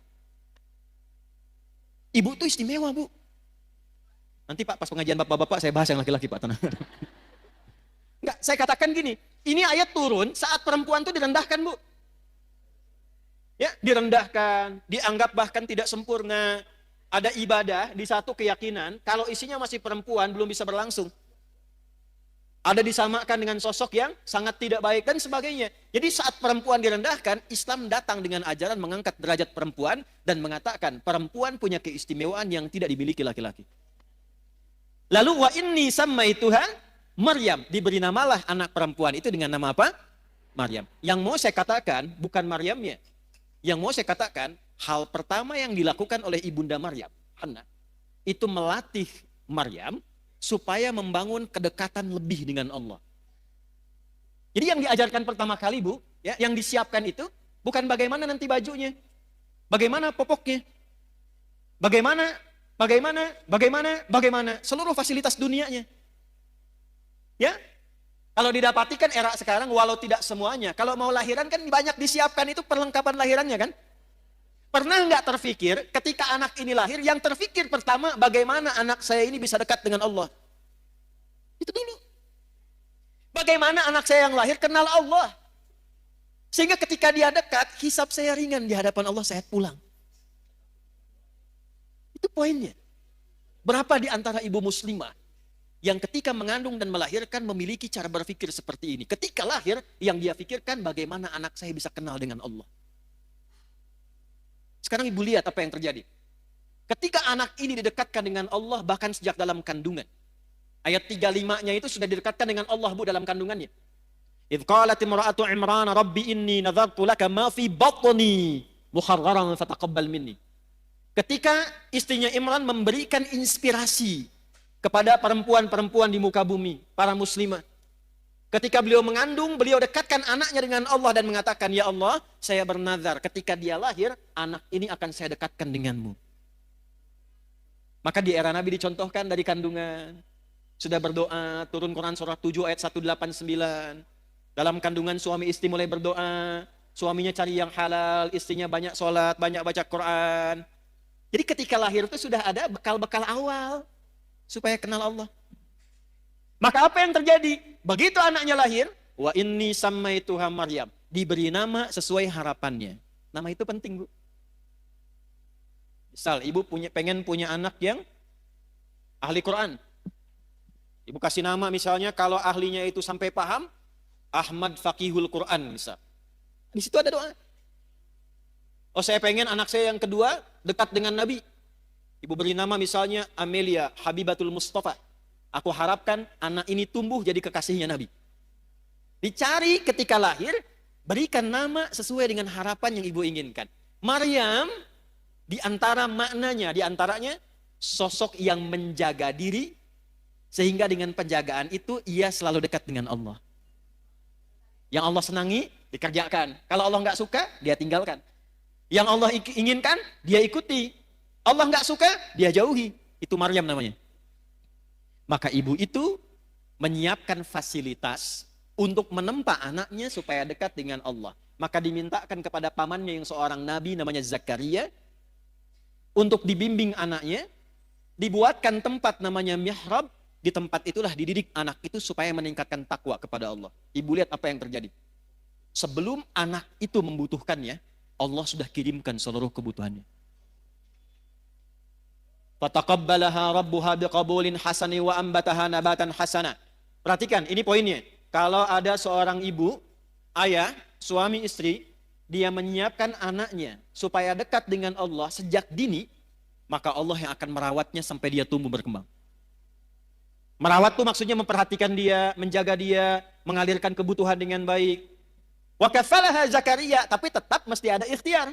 Ibu tuh istimewa, Bu. Nanti Pak, pas pengajian bapak-bapak saya bahas yang laki-laki, Pak. Tenang. Nggak, saya katakan gini, ini ayat turun saat perempuan tuh direndahkan, Bu. Ya, direndahkan, dianggap bahkan tidak sempurna. Ada ibadah di satu keyakinan, kalau isinya masih perempuan belum bisa berlangsung. Ada disamakan dengan sosok yang sangat tidak baik dan sebagainya. Jadi saat perempuan direndahkan, Islam datang dengan ajaran mengangkat derajat perempuan dan mengatakan perempuan punya keistimewaan yang tidak dimiliki laki-laki. Lalu wa inni sammaituha Maryam, diberi namalah anak perempuan itu dengan nama apa? Maryam. Yang mau saya katakan bukan Maryamnya. Yang mau saya katakan, hal pertama yang dilakukan oleh ibunda Maryam, Hannah, itu melatih Maryam supaya membangun kedekatan lebih dengan Allah. Jadi yang diajarkan pertama kali, Bu, ya, yang disiapkan itu bukan bagaimana nanti bajunya, bagaimana popoknya, bagaimana seluruh fasilitas dunianya. Ya, kalau didapati kan era sekarang, walau tidak semuanya, kalau mau lahiran kan banyak disiapkan itu perlengkapan lahirannya kan. Pernah nggak terfikir ketika anak ini lahir, yang terfikir pertama bagaimana anak saya ini bisa dekat dengan Allah? Itu dulu. Bagaimana anak saya yang lahir kenal Allah? Sehingga ketika dia dekat, hisab saya ringan di hadapan Allah, saya pulang. Itu poinnya. Berapa di antara ibu muslimah yang ketika mengandung dan melahirkan memiliki cara berpikir seperti ini? Ketika lahir, yang dia pikirkan bagaimana anak saya bisa kenal dengan Allah. Sekarang ibu lihat apa yang terjadi. Ketika anak ini didekatkan dengan Allah bahkan sejak dalam kandungan. Ayat 35-nya itu sudah didekatkan dengan Allah, Bu, dalam kandungannya. Idh qalat imra'atu Imran rabbi inni nadhartu laka ma fi batni muharraran fataqabbal minni. Ketika istrinya Imran memberikan inspirasi kepada perempuan-perempuan di muka bumi, para muslimah. Ketika beliau mengandung, beliau dekatkan anaknya dengan Allah dan mengatakan, ya Allah, saya bernazar ketika dia lahir, anak ini akan saya dekatkan denganmu. Maka di era Nabi dicontohkan dari kandungan. Sudah berdoa, turun Quran surah 7 ayat 189. Dalam kandungan suami istri mulai berdoa, suaminya cari yang halal, istrinya banyak sholat, banyak baca Quran. Jadi ketika lahir itu sudah ada bekal-bekal awal supaya kenal Allah. Maka apa yang terjadi? Begitu anaknya lahir, wa inni sammaituha Maryam, diberi nama sesuai harapannya. Nama itu penting, Bu. Misal ibu pengen punya anak yang ahli Quran. Ibu kasih nama misalnya kalau ahlinya itu sampai paham, Ahmad Faqihul Quran misal. Di situ ada doa. Oh, saya pengen anak saya yang kedua dekat dengan Nabi. Ibu beri nama misalnya Amelia Habibatul Mustafa. Aku harapkan anak ini tumbuh jadi kekasihnya Nabi. Dicari ketika lahir, berikan nama sesuai dengan harapan yang ibu inginkan. Maryam Di antara maknanya, di antaranya sosok yang menjaga diri, sehingga dengan penjagaan itu ia selalu dekat dengan Allah. Yang Allah senangi, dikerjakan. Kalau Allah nggak suka, dia tinggalkan. Yang Allah inginkan, dia ikuti. Allah nggak suka, dia jauhi. Itu Maryam namanya. Maka ibu itu menyiapkan fasilitas untuk menempa anaknya supaya dekat dengan Allah. Maka dimintakan kepada pamannya yang seorang nabi namanya Zakaria untuk dibimbing anaknya, dibuatkan tempat namanya mihrab. Di tempat itulah dididik anak itu supaya meningkatkan takwa kepada Allah. Ibu lihat apa yang terjadi. Sebelum anak itu membutuhkannya, Allah sudah kirimkan seluruh kebutuhannya. Fataqabbalaha rabbuha biqabulin hasani wa ambataha nabatan hasana. Perhatikan, ini poinnya. Kalau ada seorang ibu, ayah, suami istri, dia menyiapkan anaknya supaya dekat dengan Allah sejak dini, maka Allah yang akan merawatnya sampai dia tumbuh berkembang. Merawat itu maksudnya memperhatikan dia, menjaga dia, mengalirkan kebutuhan dengan baik. Wa kafalaha Zakaria, tapi tetap mesti ada ikhtiar.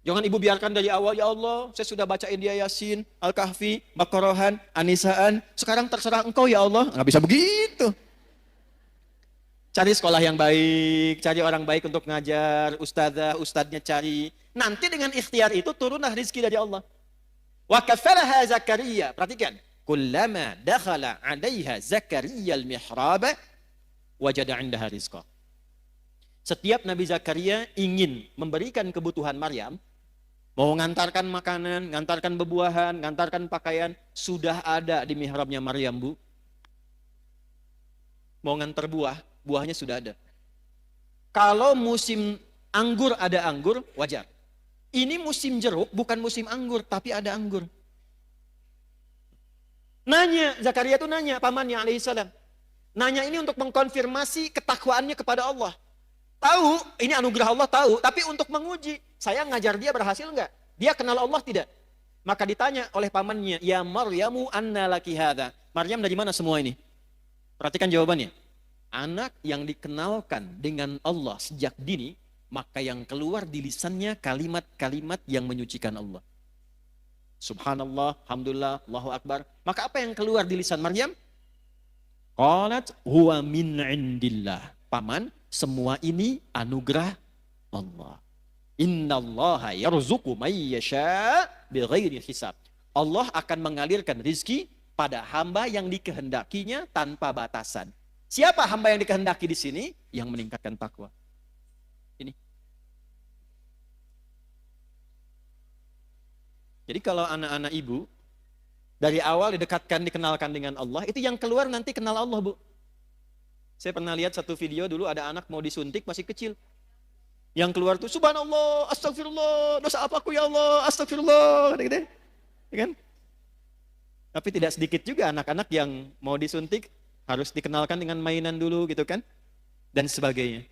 Jangan ibu biarkan dari awal, ya Allah, saya sudah bacain dia Yasin, Al-Kahfi, Baqarahan, Anisaan, sekarang terserah engkau ya Allah. Nggak bisa begitu. Cari sekolah yang baik, cari orang baik untuk ngajar, ustadzah, ustadznya cari. Nanti dengan ikhtiar itu turunlah rizki dari Allah. Wa kafalaha Zakaria, perhatikan. Kullama dakhala 'alaiha Zakaria al-mihraba wajada 'indaha rizqa. Setiap Nabi Zakaria ingin memberikan kebutuhan Maryam, mau ngantarkan makanan, ngantarkan bebuahan, ngantarkan pakaian, sudah ada di mihrabnya Maryam, Bu. Mau ngantar buah, buahnya sudah ada. Kalau musim anggur ada anggur, wajar. Ini musim jeruk, bukan musim anggur, tapi ada anggur. Nanya, Zakaria itu nanya, pamannya alaihissalam. Nanya ini untuk mengkonfirmasi ketakwaannya kepada Allah. Tahu, ini anugerah Allah tahu, tapi untuk menguji, saya ngajar dia berhasil enggak? Dia kenal Allah tidak? Maka ditanya oleh pamannya, ya Maryamu anna laki hadha. Maryam dari mana semua ini? Perhatikan jawabannya. Anak yang dikenalkan dengan Allah sejak dini, maka yang keluar di lisannya kalimat-kalimat yang menyucikan Allah. Subhanallah, Alhamdulillah, Allahu Akbar. Maka apa yang keluar di lisan Maryam? Qalat huwa min indillah. Paman, semua ini anugerah Allah. Innallaha yarzuqu may yasha bighairi hisab. Allah akan mengalirkan rizki pada hamba yang dikehendakinya tanpa batasan. Siapa hamba yang dikehendaki di sini? Yang meningkatkan takwa. Ini. Jadi kalau anak-anak ibu dari awal didekatkan, dikenalkan dengan Allah, itu yang keluar nanti kenal Allah, Bu. Saya pernah lihat satu video dulu, ada anak mau disuntik masih kecil. Yang keluar tuh subhanallah, astagfirullah, dosa apa aku ya Allah, astagfirullah, gitu. Ya kan? Tapi tidak sedikit juga anak-anak yang mau disuntik harus dikenalkan dengan mainan dulu gitu kan, dan sebagainya.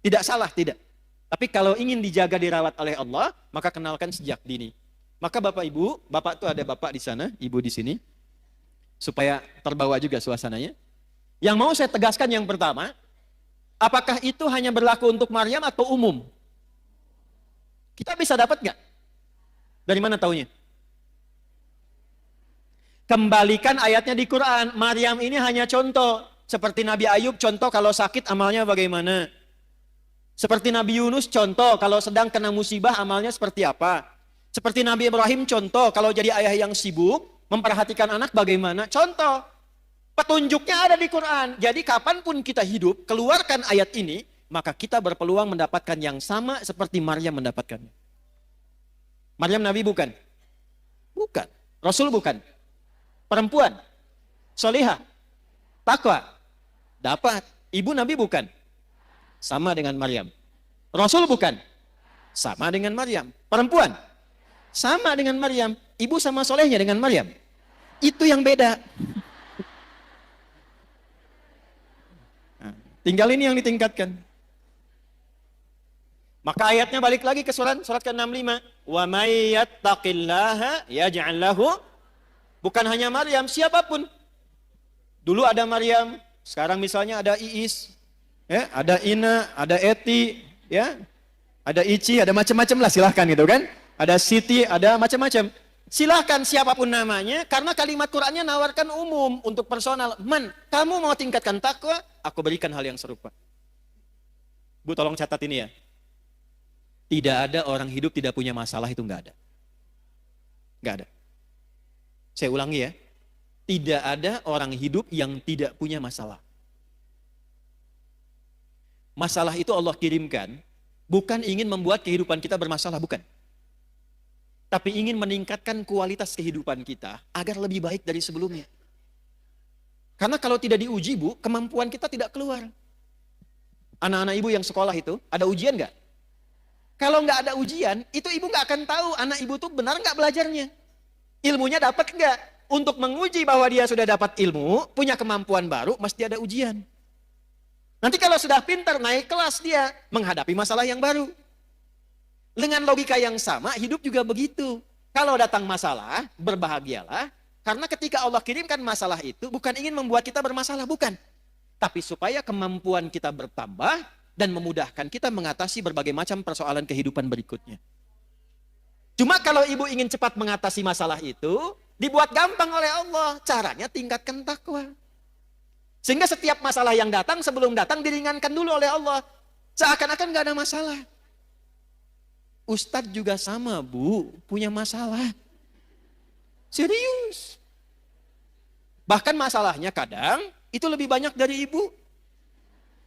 Tidak salah, tidak. Tapi kalau ingin dijaga, dirawat oleh Allah, maka kenalkan sejak dini. Maka Bapak Ibu, Bapak tuh ada Bapak di sana, Ibu di sini, supaya terbawa juga suasananya. Yang mau saya tegaskan yang pertama, apakah itu hanya berlaku untuk Maryam atau umum? Kita bisa dapat nggak? Dari mana taunya? Kembalikan ayatnya di Quran. Maryam ini hanya contoh. Seperti Nabi Ayub contoh kalau sakit amalnya bagaimana. Seperti Nabi Yunus contoh kalau sedang kena musibah amalnya seperti apa. Seperti Nabi Ibrahim contoh kalau jadi ayah yang sibuk memperhatikan anak bagaimana. Contoh. Petunjuknya ada di Quran. Jadi kapanpun kita hidup, keluarkan ayat ini, maka kita berpeluang mendapatkan yang sama seperti Maryam mendapatkannya. Maryam Nabi bukan? Bukan. Rasul bukan? Perempuan? Solihah? Takwa? Dapat. Ibu Nabi bukan? Sama dengan Maryam. Rasul bukan? Sama dengan Maryam. Perempuan? Sama dengan Maryam. Ibu sama solehnya dengan Maryam. Itu yang beda. Nah, tinggal ini yang ditingkatkan. Maka ayatnya balik lagi ke surat ke-65. Wa may yattaqillaha yaj'al lahu. Bukan hanya Maryam, siapapun. Dulu ada Maryam, sekarang misalnya ada Iis, ya, ada Ina, ada Eti, ya, ada Ici, ada macam-macam lah silahkan gitu kan. ada Siti, ada macam-macam. Silahkan siapapun namanya, karena kalimat Qur'annya nawarkan umum untuk personal. Man, kamu mau tingkatkan takwa, aku berikan hal yang serupa. Bu, tolong catat ini ya. Tidak ada orang hidup tidak punya masalah, itu nggak ada. Nggak ada. Saya ulangi ya. Tidak ada orang hidup yang tidak punya masalah. Masalah itu Allah kirimkan, bukan ingin membuat kehidupan kita bermasalah, bukan. Tapi ingin meningkatkan kualitas kehidupan kita agar lebih baik dari sebelumnya. Karena kalau tidak diuji, Bu, kemampuan kita tidak keluar. Anak-anak ibu yang sekolah itu, ada ujian nggak? Kalau nggak ada ujian, itu ibu nggak akan tahu anak ibu tuh benar nggak belajarnya. Ilmunya dapat nggak? Untuk menguji bahwa dia sudah dapat ilmu, punya kemampuan baru, mesti ada ujian. Nanti kalau sudah pintar, naik kelas dia, menghadapi masalah yang baru. Dengan logika yang sama, hidup juga begitu. Kalau datang masalah, berbahagialah. Karena ketika Allah kirimkan masalah itu, bukan ingin membuat kita bermasalah, bukan. Tapi supaya kemampuan kita bertambah, dan memudahkan kita mengatasi berbagai macam persoalan kehidupan berikutnya. Cuma kalau ibu ingin cepat mengatasi masalah itu, dibuat gampang oleh Allah. Caranya tingkatkan takwa. Sehingga setiap masalah yang datang, sebelum datang diringankan dulu oleh Allah. Seakan-akan gak ada masalah. Ustadz juga sama, Bu, punya masalah. Serius. Bahkan masalahnya kadang itu lebih banyak dari ibu.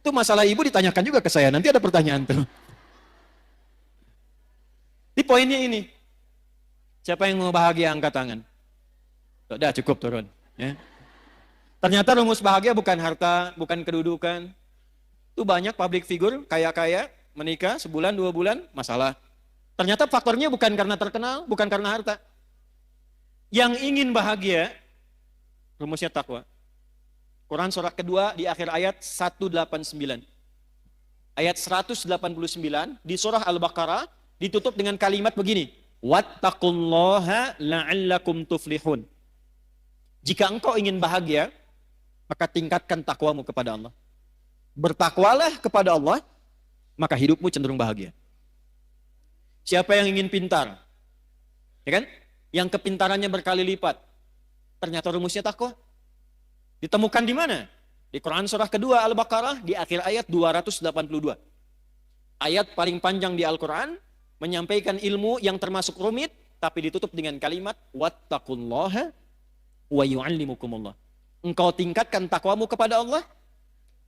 Itu masalah ibu ditanyakan juga ke saya. Nanti ada pertanyaan tuh. Di poinnya ini. Siapa yang mau bahagia angkat tangan? Sudah cukup turun. Ya. Ternyata rumus bahagia bukan harta, bukan kedudukan. Itu banyak public figure, kaya-kaya, menikah, sebulan, 2 bulan, masalah. Ternyata faktornya bukan karena terkenal, bukan karena harta. Yang ingin bahagia, rumusnya takwa. Quran surah kedua di akhir ayat 189. Ayat 189 di surah Al-Baqarah ditutup dengan kalimat begini. Wattaqullaha la'allakum tuflihun. Jika engkau ingin bahagia, maka tingkatkan takwamu kepada Allah. Bertakwalah kepada Allah, maka hidupmu cenderung bahagia. Siapa yang ingin pintar? Ya kan? Yang kepintarannya berkali lipat. Ternyata rumusnya takwa. Ditemukan di mana? Di Quran surah kedua Al-Baqarah di akhir ayat 282. Ayat paling panjang di Al-Quran menyampaikan ilmu yang termasuk rumit tapi ditutup dengan kalimat wattaqullaha wa yu'allimukumullah. Engkau tingkatkan takwamu kepada Allah,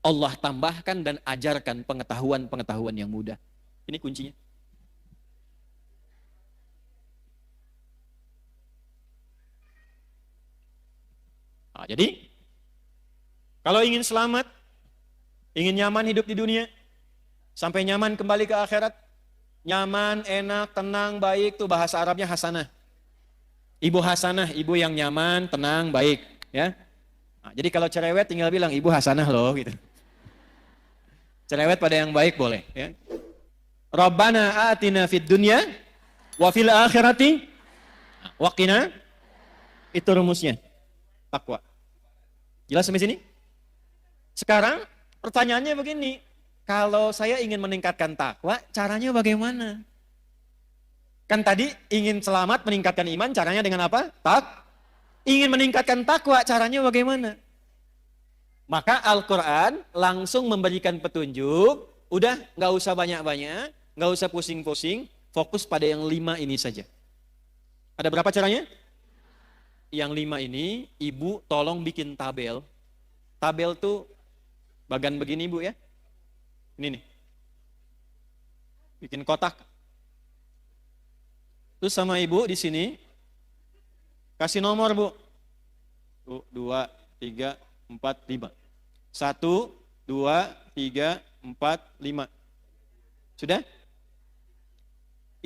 Allah tambahkan dan ajarkan pengetahuan-pengetahuan yang mudah. Ini kuncinya. Nah, jadi kalau ingin selamat, ingin nyaman hidup di dunia, sampai nyaman kembali ke akhirat, nyaman, enak, tenang, baik, tuh bahasa Arabnya hasanah. Ibu hasanah, ibu yang nyaman, tenang, baik. Ya. Nah, jadi kalau cerewet tinggal bilang, ibu hasanah loh. Gitu. Cerewet pada yang baik boleh. Ya. Rabbana atina fid dunya, wa fil akhirati, waqina, itu rumusnya. Takwa. Jelas sampai sini? Sekarang pertanyaannya begini, kalau saya ingin meningkatkan takwa, caranya bagaimana? Kan tadi ingin selamat, meningkatkan iman, caranya dengan apa? Ingin meningkatkan takwa, caranya bagaimana? Maka Al-Quran langsung memberikan petunjuk, udah gak usah banyak-banyak, gak usah pusing-pusing, fokus pada yang 5 ini saja. Ada berapa caranya? Yang 5 ini, ibu tolong bikin tabel. Tabel tuh bagan begini Bu ya. Ini nih. Bikin kotak. Terus sama ibu di sini kasih nomor Bu. 2, 3, 4, 5. 1, 2, 3, 4, 5. Sudah?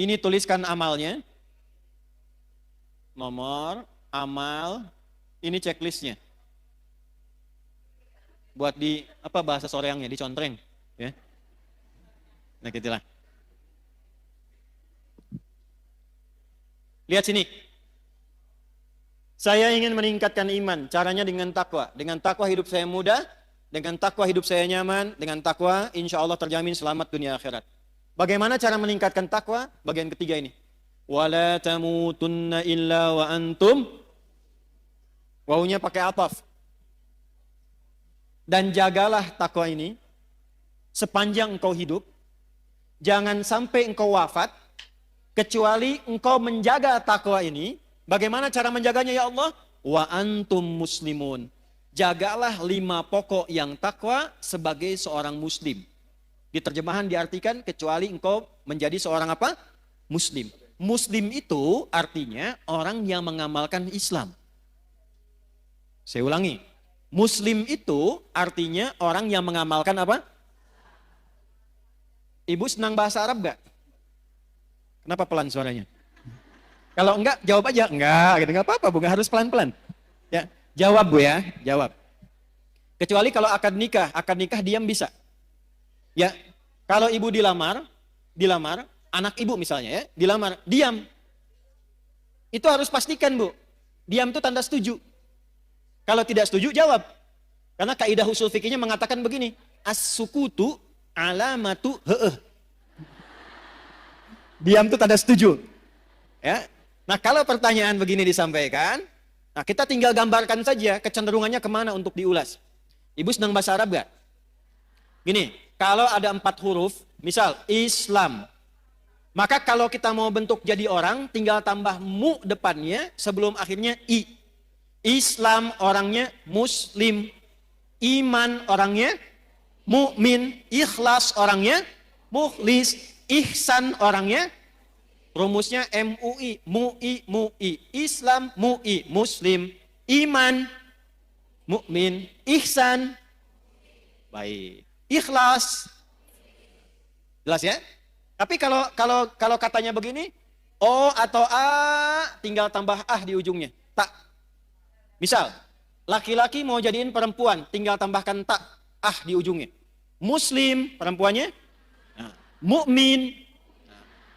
Ini tuliskan amalnya. Nomor, amal, ini checklistnya. Buat di apa bahasa soreangnya dicontreng ya. Nah gitulah. Lihat sini. Saya ingin meningkatkan iman, caranya dengan takwa. Dengan takwa hidup saya mudah, dengan takwa hidup saya nyaman, dengan takwa insya Allah terjamin selamat dunia akhirat. Bagaimana cara meningkatkan takwa? Bagian ketiga ini. Wala tamutunna illa wa antum. Wawunya pakai ataf. Dan jagalah takwa ini sepanjang engkau hidup. Jangan sampai engkau wafat kecuali engkau menjaga takwa ini. Bagaimana cara menjaganya ya Allah? Wa antum muslimun. Jagalah 5 pokok yang takwa sebagai seorang muslim. Di terjemahan diartikan kecuali engkau menjadi seorang apa? Muslim. Muslim itu artinya orang yang mengamalkan Islam. Saya ulangi. Muslim itu artinya orang yang mengamalkan apa? Ibu senang bahasa Arab gak? Kenapa pelan suaranya? Kalau enggak, jawab aja. Enggak, gitu. Enggak apa-apa, Bu. Enggak harus pelan-pelan. Ya, jawab, Bu ya. Jawab. Kecuali kalau akad nikah diam bisa. Ya, kalau ibu dilamar, anak ibu misalnya ya, dilamar, diam. Itu harus pastikan, Bu. Diam itu tanda setuju. Kalau tidak setuju, jawab. Karena kaidah usul fikihnya mengatakan begini, as-sukutu alamatu he'eh. Diam itu tanda setuju. Ya. Nah, kalau pertanyaan begini disampaikan, nah kita tinggal gambarkan saja kecenderungannya kemana untuk diulas. Ibu senang bahasa Arab gak? Gini, kalau ada 4 huruf, misal Islam, maka kalau kita mau bentuk jadi orang, tinggal tambah mu depannya sebelum akhirnya i. Islam orangnya muslim, iman orangnya mukmin, ikhlas orangnya mukhlis, ihsan orangnya rumusnya MUI, MUI, Islam, MUI, Muslim, iman, mukmin, ihsan, baik, ikhlas. Jelas ya? Tapi kalau katanya begini, O atau A tinggal tambah ah di ujungnya. Tak. Misal, laki-laki mau jadiin perempuan, tinggal tambahkan tak ah di ujungnya. Muslim perempuannya, nah, mukmin,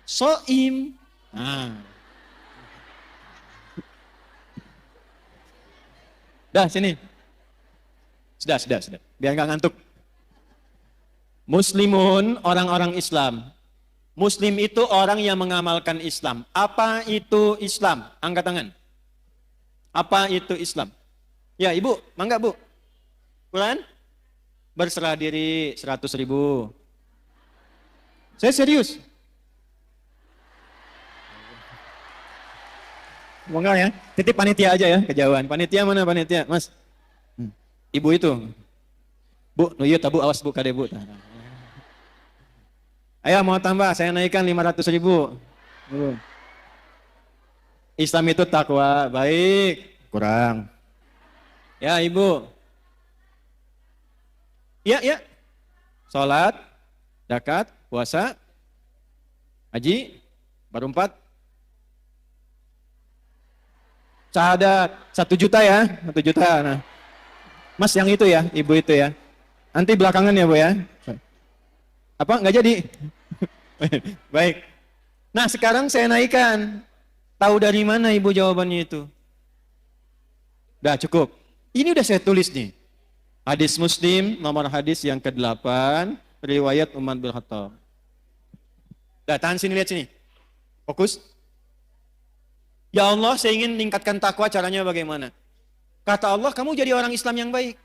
soim. Nah. Dah sini. Sudah. Biar nggak ngantuk. Muslimun orang-orang Islam. Muslim itu orang yang mengamalkan Islam. Apa itu Islam? Angkat tangan. Apa itu Islam? Ya ibu, mangga bu. Quran? Berserah diri 100.000. Saya serius. Enggak ya, titip panitia aja ya, kejauhan. Panitia mana panitia, mas? Ibu itu. Bu, nuyut tabu, awas bu, kade bu. Ayo mau tambah, saya naikkan 500.000. Islam itu takwa, baik. Kurang. Ya ibu. Ya. Sholat, zakat, puasa, haji, baru 4. Syahadat, 1 juta ya, 1 juta. Nah. Mas yang itu ya, ibu itu ya. Nanti belakangan ya bu ya. Apa, nggak jadi? Baik. Nah sekarang saya naikkan. Tahu dari mana ibu jawabannya itu? Udah cukup. Ini udah saya tulis nih. Hadis Muslim, nomor hadis yang ke-8, riwayat Umar bin Khattab. Udah tahan sini, lihat sini. Fokus. Ya Allah, saya ingin meningkatkan takwa, caranya bagaimana? Kata Allah, kamu jadi orang Islam yang baik.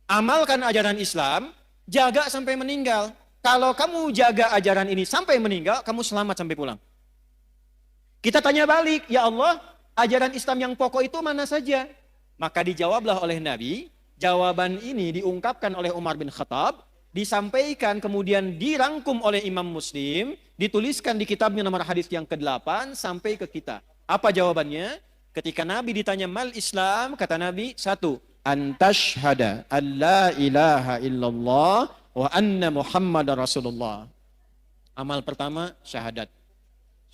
Amalkan ajaran Islam, jaga sampai meninggal. Kalau kamu jaga ajaran ini sampai meninggal, kamu selamat sampai pulang. Kita tanya balik, ya Allah, ajaran Islam yang pokok itu mana saja? Maka dijawablah oleh Nabi, jawaban ini diungkapkan oleh Umar bin Khattab, disampaikan kemudian dirangkum oleh Imam Muslim, dituliskan di kitabnya nomor hadis yang ke-8 sampai ke kita. Apa jawabannya? Ketika Nabi ditanya mal Islam, kata Nabi, 1, antashhada an la ilaha illallah wa anna Muhammad Rasulullah. Amal pertama syahadat.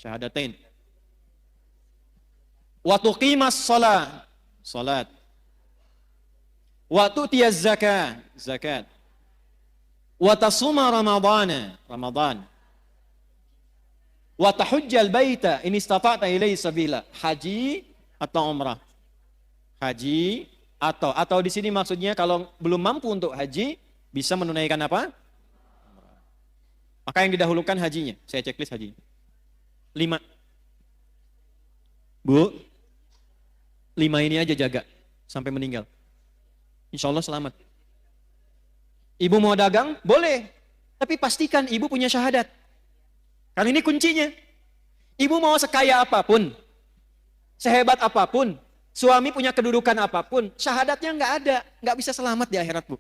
Syahadatain. Wa tuqimas shalah. Salat. Wa tu'tiyaz zakat. Zakat. Wa tasuma ramadana. Ramadan. Wa tahujjal baita in istata'ta ilaihi sabila. Haji atau umrah. Haji atau di sini maksudnya kalau belum mampu untuk haji bisa menunaikan apa? Maka yang didahulukan hajinya. Saya checklist haji. 5. Bu, 5 ini aja jaga sampai meninggal. Insya Allah selamat. Ibu mau dagang? Boleh. Tapi pastikan ibu punya syahadat. Karena ini kuncinya. Ibu mau sekaya apapun, sehebat apapun, suami punya kedudukan apapun, syahadatnya nggak ada, nggak bisa selamat di akhirat, Bu.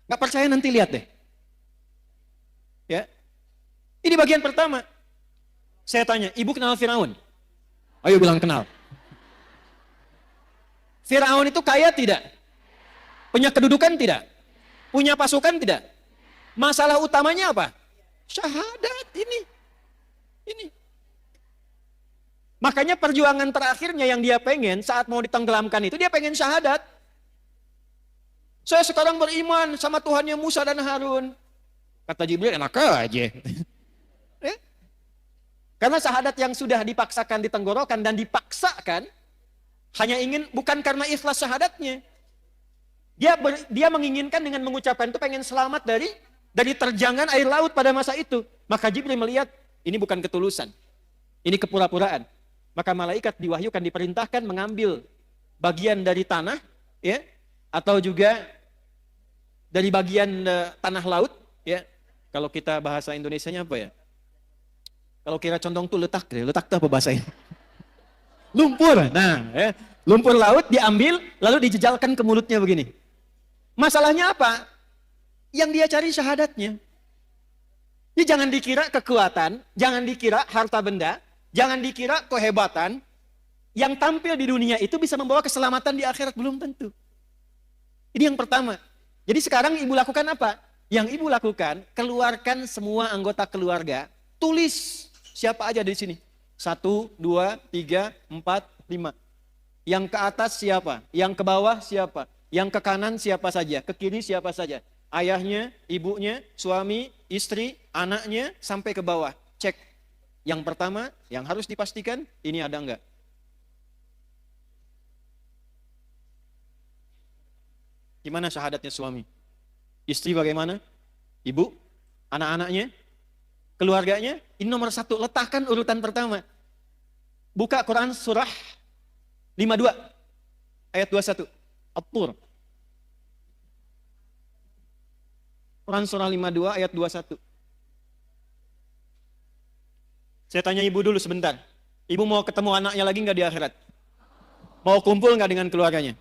Nggak percaya nanti lihat deh. Ya, ini bagian pertama. Saya tanya, ibu kenal Firaun? Ayo bilang kenal. Firaun itu kaya tidak? Punya kedudukan tidak? Punya pasukan tidak? Masalah utamanya apa? Syahadat ini. Makanya perjuangan terakhirnya yang dia pengen saat mau ditenggelamkan itu, dia pengen syahadat. Saya sekarang beriman sama Tuhannya Musa dan Harun. Kata Jibril, enak aja. Karena syahadat yang sudah dipaksakan di tenggorokan dan dipaksakan, hanya ingin, bukan karena ikhlas syahadatnya. Dia menginginkan dengan mengucapkan itu pengen selamat dari terjangan air laut pada masa itu. Maka Jibril melihat, ini bukan ketulusan. Ini kepura-puraan. Maka malaikat diwahyukan, diperintahkan mengambil bagian dari tanah, ya, atau juga dari bagian tanah laut, ya. Kalau kita bahasa Indonesianya apa ya? Kalau kira condong tuh letak tuh apa bahasanya? Lumpur. Nah, ya, lumpur laut diambil lalu dijejalkan ke mulutnya begini. Masalahnya apa? Yang dia cari syahadatnya. Ini jangan dikira kekuatan, jangan dikira harta benda, jangan dikira kehebatan. Yang tampil di dunia itu bisa membawa keselamatan di akhirat, belum tentu. Ini yang pertama. Jadi sekarang ibu lakukan apa? Yang ibu lakukan, keluarkan semua anggota keluarga, tulis siapa aja di sini. 1, 2, 3, 4, 5. Yang ke atas siapa? Yang ke bawah siapa? Yang ke kanan siapa saja? Ke kiri siapa saja? Ayahnya, ibunya, suami, istri, anaknya, sampai ke bawah. Cek. Yang pertama, yang harus dipastikan, ini ada enggak? Gimana syahadatnya suami? Istri bagaimana? Ibu? Anak-anaknya? Keluarganya? Ini nomor 1, letakkan urutan pertama. Buka Quran surah 52, ayat 21. At-Tur. Quran surah 52 ayat 21. Saya tanya ibu dulu sebentar. Ibu mau ketemu anaknya lagi nggak di akhirat? Mau kumpul nggak dengan keluarganya?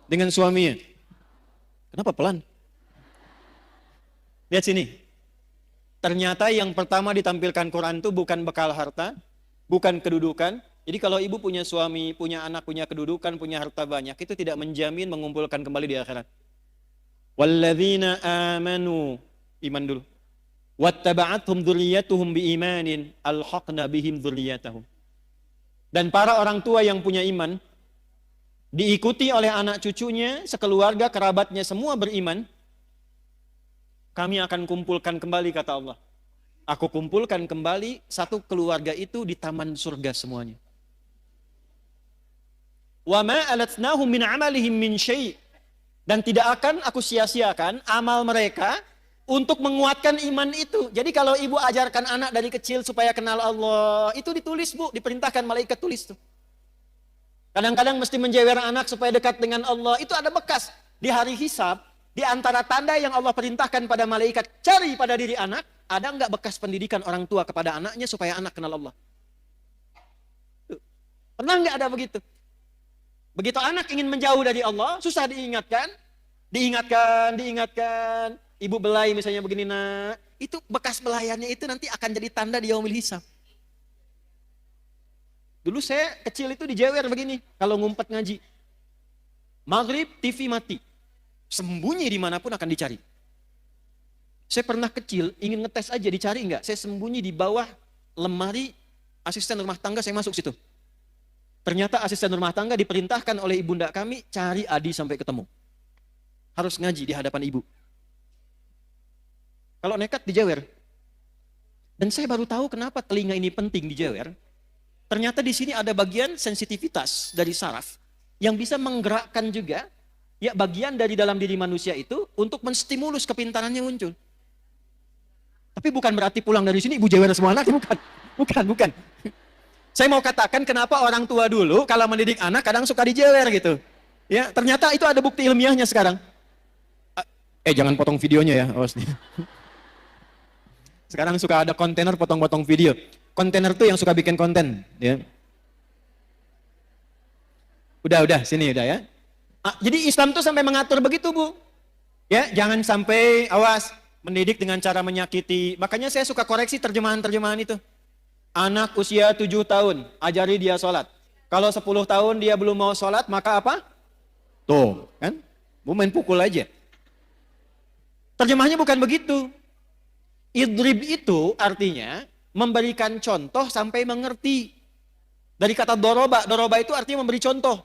Dengan suaminya? Kenapa pelan? Lihat sini. Ternyata yang pertama ditampilkan Quran itu bukan bekal harta, bukan kedudukan. Jadi kalau ibu punya suami, punya anak, punya kedudukan, punya harta banyak, itu tidak menjamin mengumpulkan kembali di akhirat. Walladzina amanu, iman dulu. Wattaba'athum dzurriyyatuhum biimanin alhaqna bihim dzurriyyatahum. Dan para orang tua yang punya iman diikuti oleh anak cucunya, sekeluarga, kerabatnya semua beriman, kami akan kumpulkan kembali, kata Allah. Aku kumpulkan kembali satu keluarga itu di taman surga semuanya. Wa ma alatnahum min amalihim min syai'. Dan tidak akan aku sia-siakan amal mereka untuk menguatkan iman itu. Jadi kalau ibu ajarkan anak dari kecil supaya kenal Allah, itu ditulis, Bu, diperintahkan malaikat tulis tuh. Kadang-kadang mesti menjewer anak supaya dekat dengan Allah, itu ada bekas. Di hari hisab, di antara tanda yang Allah perintahkan pada malaikat, cari pada diri anak, ada enggak bekas pendidikan orang tua kepada anaknya supaya anak kenal Allah? Tuh. Pernah enggak ada begitu? Begitu anak ingin menjauh dari Allah, susah diingatkan. Ibu belai misalnya begini, nak. Itu bekas belayannya itu nanti akan jadi tanda di yaumil hisab. Dulu saya kecil itu dijewer begini, kalau ngumpet ngaji. Maghrib, TV mati. Sembunyi dimanapun akan dicari. Saya pernah kecil, ingin ngetes aja, dicari enggak? Saya sembunyi di bawah lemari asisten rumah tangga, saya masuk situ. Ternyata asisten rumah tangga diperintahkan oleh ibunda kami, cari Adi sampai ketemu. Harus ngaji di hadapan ibu. Kalau nekat dijewer. Dan saya baru tahu kenapa telinga ini penting dijewer. Ternyata di sini ada bagian sensitivitas dari saraf yang bisa menggerakkan juga ya bagian dari dalam diri manusia itu untuk menstimulus kepintarannya muncul. Tapi bukan berarti pulang dari sini ibu jewer semua anak, bukan. Saya mau katakan kenapa orang tua dulu kalau mendidik anak kadang suka dijewer gitu. Ya, ternyata itu ada bukti ilmiahnya sekarang. Jangan potong videonya ya, awas nih. Sekarang suka ada kontainer potong-potong video. Kontainer tuh yang suka bikin konten, ya. Udah, sini udah ya. Jadi Islam tuh sampai mengatur begitu, Bu. Ya, jangan sampai awas mendidik dengan cara menyakiti. Makanya saya suka koreksi terjemahan-terjemahan itu. Anak usia 7 tahun, ajari dia sholat. Kalau 10 tahun dia belum mau sholat, maka apa? Tuh, kan? Mau main pukul aja. Terjemahnya bukan begitu. Idrib itu artinya memberikan contoh sampai mengerti. Dari kata doroba, doroba itu artinya memberi contoh.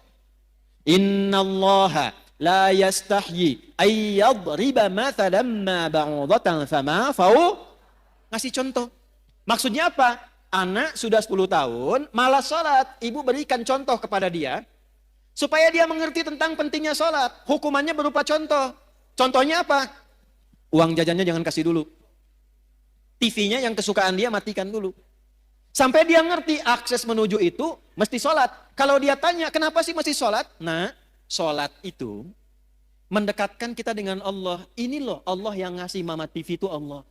Innallaha la yastahyi ayyadriba mathalan ma ba'udatan fama fau. Ngasih contoh. Maksudnya apa? Anak sudah 10 tahun, malas sholat. Ibu berikan contoh kepada dia. Supaya dia mengerti tentang pentingnya sholat. Hukumannya berupa contoh. Contohnya apa? Uang jajannya jangan kasih dulu. TV-nya yang kesukaan dia matikan dulu. Sampai dia ngerti akses menuju itu mesti sholat. Kalau dia tanya kenapa sih mesti sholat? Nah, sholat itu mendekatkan kita dengan Allah. Ini loh Allah yang ngasih mama TV itu Allah.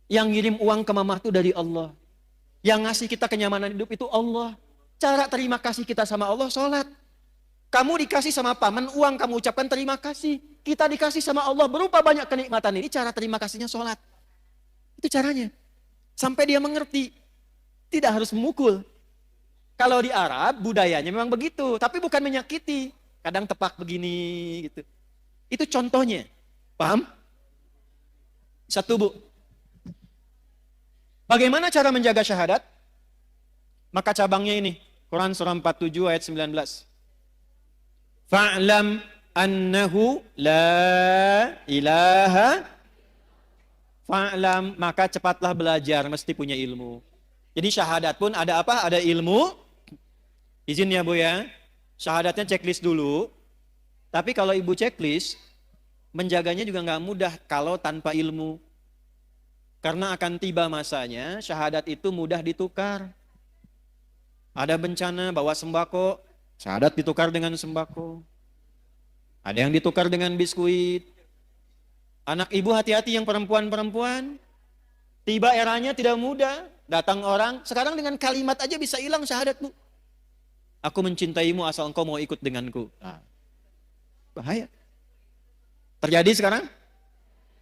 Yang ngirim uang ke mama itu dari Allah. Yang ngasih kita kenyamanan hidup itu Allah. Cara terima kasih kita sama Allah sholat. Kamu dikasih sama paman uang kamu ucapkan terima kasih. Kita dikasih sama Allah berupa banyak kenikmatan ini. Cara terima kasihnya sholat. Itu caranya. Sampai dia mengerti. Tidak harus memukul. Kalau di Arab, budayanya memang begitu. Tapi bukan menyakiti. Kadang tepak begini gitu. Itu contohnya. Paham? Satu, Bu. Bagaimana cara menjaga syahadat? Maka cabangnya ini. Quran surah 47 ayat 19. Fa'lam annahu la ilaha fa'lam, maka cepatlah belajar, mesti punya ilmu. Jadi syahadat pun ada apa? Ada ilmu. Izin ya Bu ya. Syahadatnya checklist dulu. Tapi kalau Ibu checklist, menjaganya juga nggak mudah kalau tanpa ilmu. Karena akan tiba masanya syahadat itu mudah ditukar. Ada bencana bawa sembako, syahadat ditukar dengan sembako. Ada yang ditukar dengan biskuit. Anak ibu hati-hati yang perempuan-perempuan. Tiba eranya tidak mudah. Datang orang, sekarang dengan kalimat aja bisa hilang syahadat, Bu. Aku mencintaimu asal engkau mau ikut denganku. Nah, bahaya. Terjadi sekarang?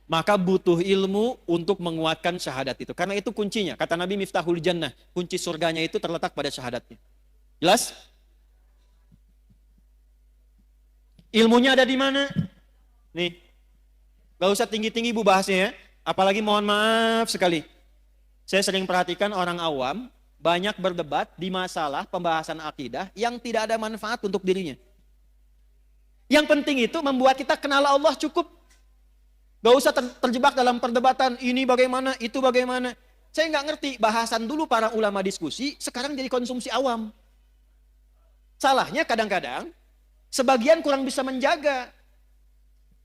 Maka butuh ilmu untuk menguatkan syahadat itu. Karena itu kuncinya. Kata Nabi Miftahul Jannah. Kunci surganya itu terletak pada syahadatnya. Jelas? Ilmunya ada di mana? Nih. Gak usah tinggi-tinggi Bu bahasnya ya. Apalagi mohon maaf sekali. Saya sering perhatikan orang awam banyak berdebat di masalah pembahasan akidah yang tidak ada manfaat untuk dirinya. Yang penting itu membuat kita kenal Allah cukup. Gak usah terjebak dalam perdebatan ini bagaimana, itu bagaimana. Saya nggak ngerti bahasan dulu para ulama diskusi, sekarang jadi konsumsi awam. Salahnya kadang-kadang sebagian kurang bisa menjaga.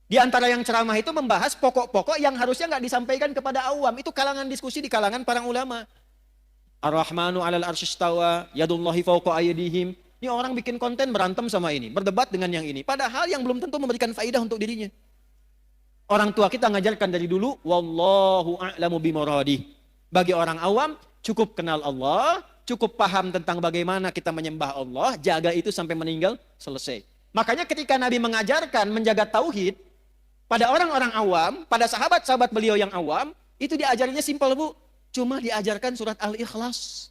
Di antara yang ceramah itu membahas pokok-pokok yang harusnya nggak disampaikan kepada awam. Itu kalangan diskusi di kalangan para ulama. Ar-Rahmanu 'alal arsy istawa, yadullahi fawqa aydihim. Ini orang bikin konten berantem sama ini, berdebat dengan yang ini. Padahal yang belum tentu memberikan faidah untuk dirinya. Orang tua kita ngajarkan dari dulu, wallahu a'lamu bimuradih. Bagi orang awam, cukup kenal Allah, cukup paham tentang bagaimana kita menyembah Allah, jaga itu sampai meninggal, selesai. Makanya ketika Nabi mengajarkan menjaga tauhid, pada orang-orang awam, pada sahabat-sahabat beliau yang awam, itu diajarnya simpel Bu. Cuma diajarkan surat Al-Ikhlas.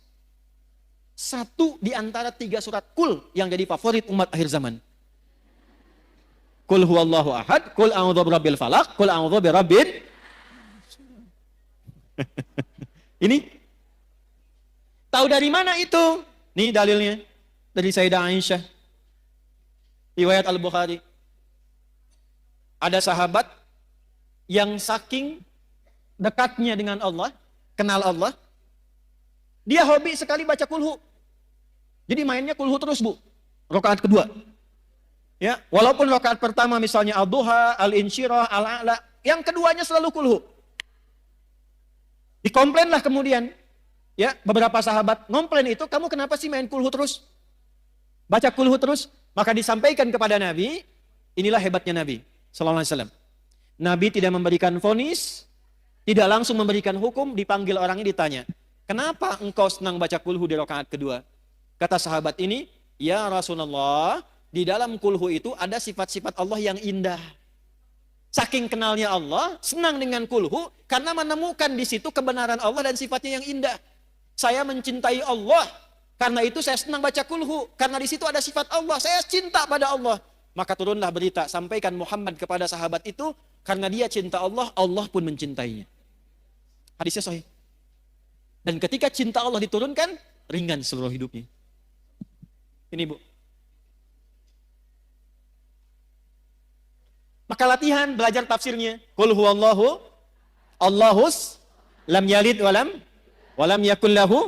Satu di antara 3 surat Qul yang jadi favorit umat akhir zaman. Qul huwallahu ahad, Qul a'udzu birabbil falaq, Qul a'udzu birabbin. Ini tahu dari mana itu? Nih dalilnya dari Sayyidah Aisyah. Riwayat Al-Bukhari. Ada sahabat yang saking dekatnya dengan Allah, kenal Allah, dia hobi sekali baca kulhu. Jadi mainnya kulhu terus Bu, rakaat kedua. Ya, walaupun rakaat pertama misalnya Al-Duha, Al-Insyirah, Al-A'la, yang keduanya selalu kulhu. Dikomplainlah kemudian,
Ya, beberapa sahabat ngomplain itu, kamu kenapa sih main kulhu terus? Baca kulhu terus? Maka disampaikan kepada Nabi, inilah hebatnya Nabi sallallahu alaihi wasallam. Nabi tidak memberikan vonis, tidak langsung memberikan hukum, dipanggil orangnya ditanya, kenapa engkau senang baca kulhu di rakaat kedua? Kata sahabat ini, ya Rasulullah, di dalam kulhu itu ada sifat-sifat Allah yang indah. Saking kenalnya Allah, senang dengan kulhu, karena menemukan di situ kebenaran Allah dan sifatnya yang indah. Saya mencintai Allah, karena itu saya senang baca kulhu, karena di situ ada sifat Allah, saya cinta pada Allah. Maka turunlah berita, sampaikan Muhammad kepada sahabat itu, karena dia cinta Allah, Allah pun mencintainya. Hadisnya sahih. Dan ketika cinta Allah diturunkan, ringan seluruh hidupnya. Ini Bu. Maka latihan, belajar tafsirnya. Qul huwallahu, Allahus, lam yalid walam yakul lahu.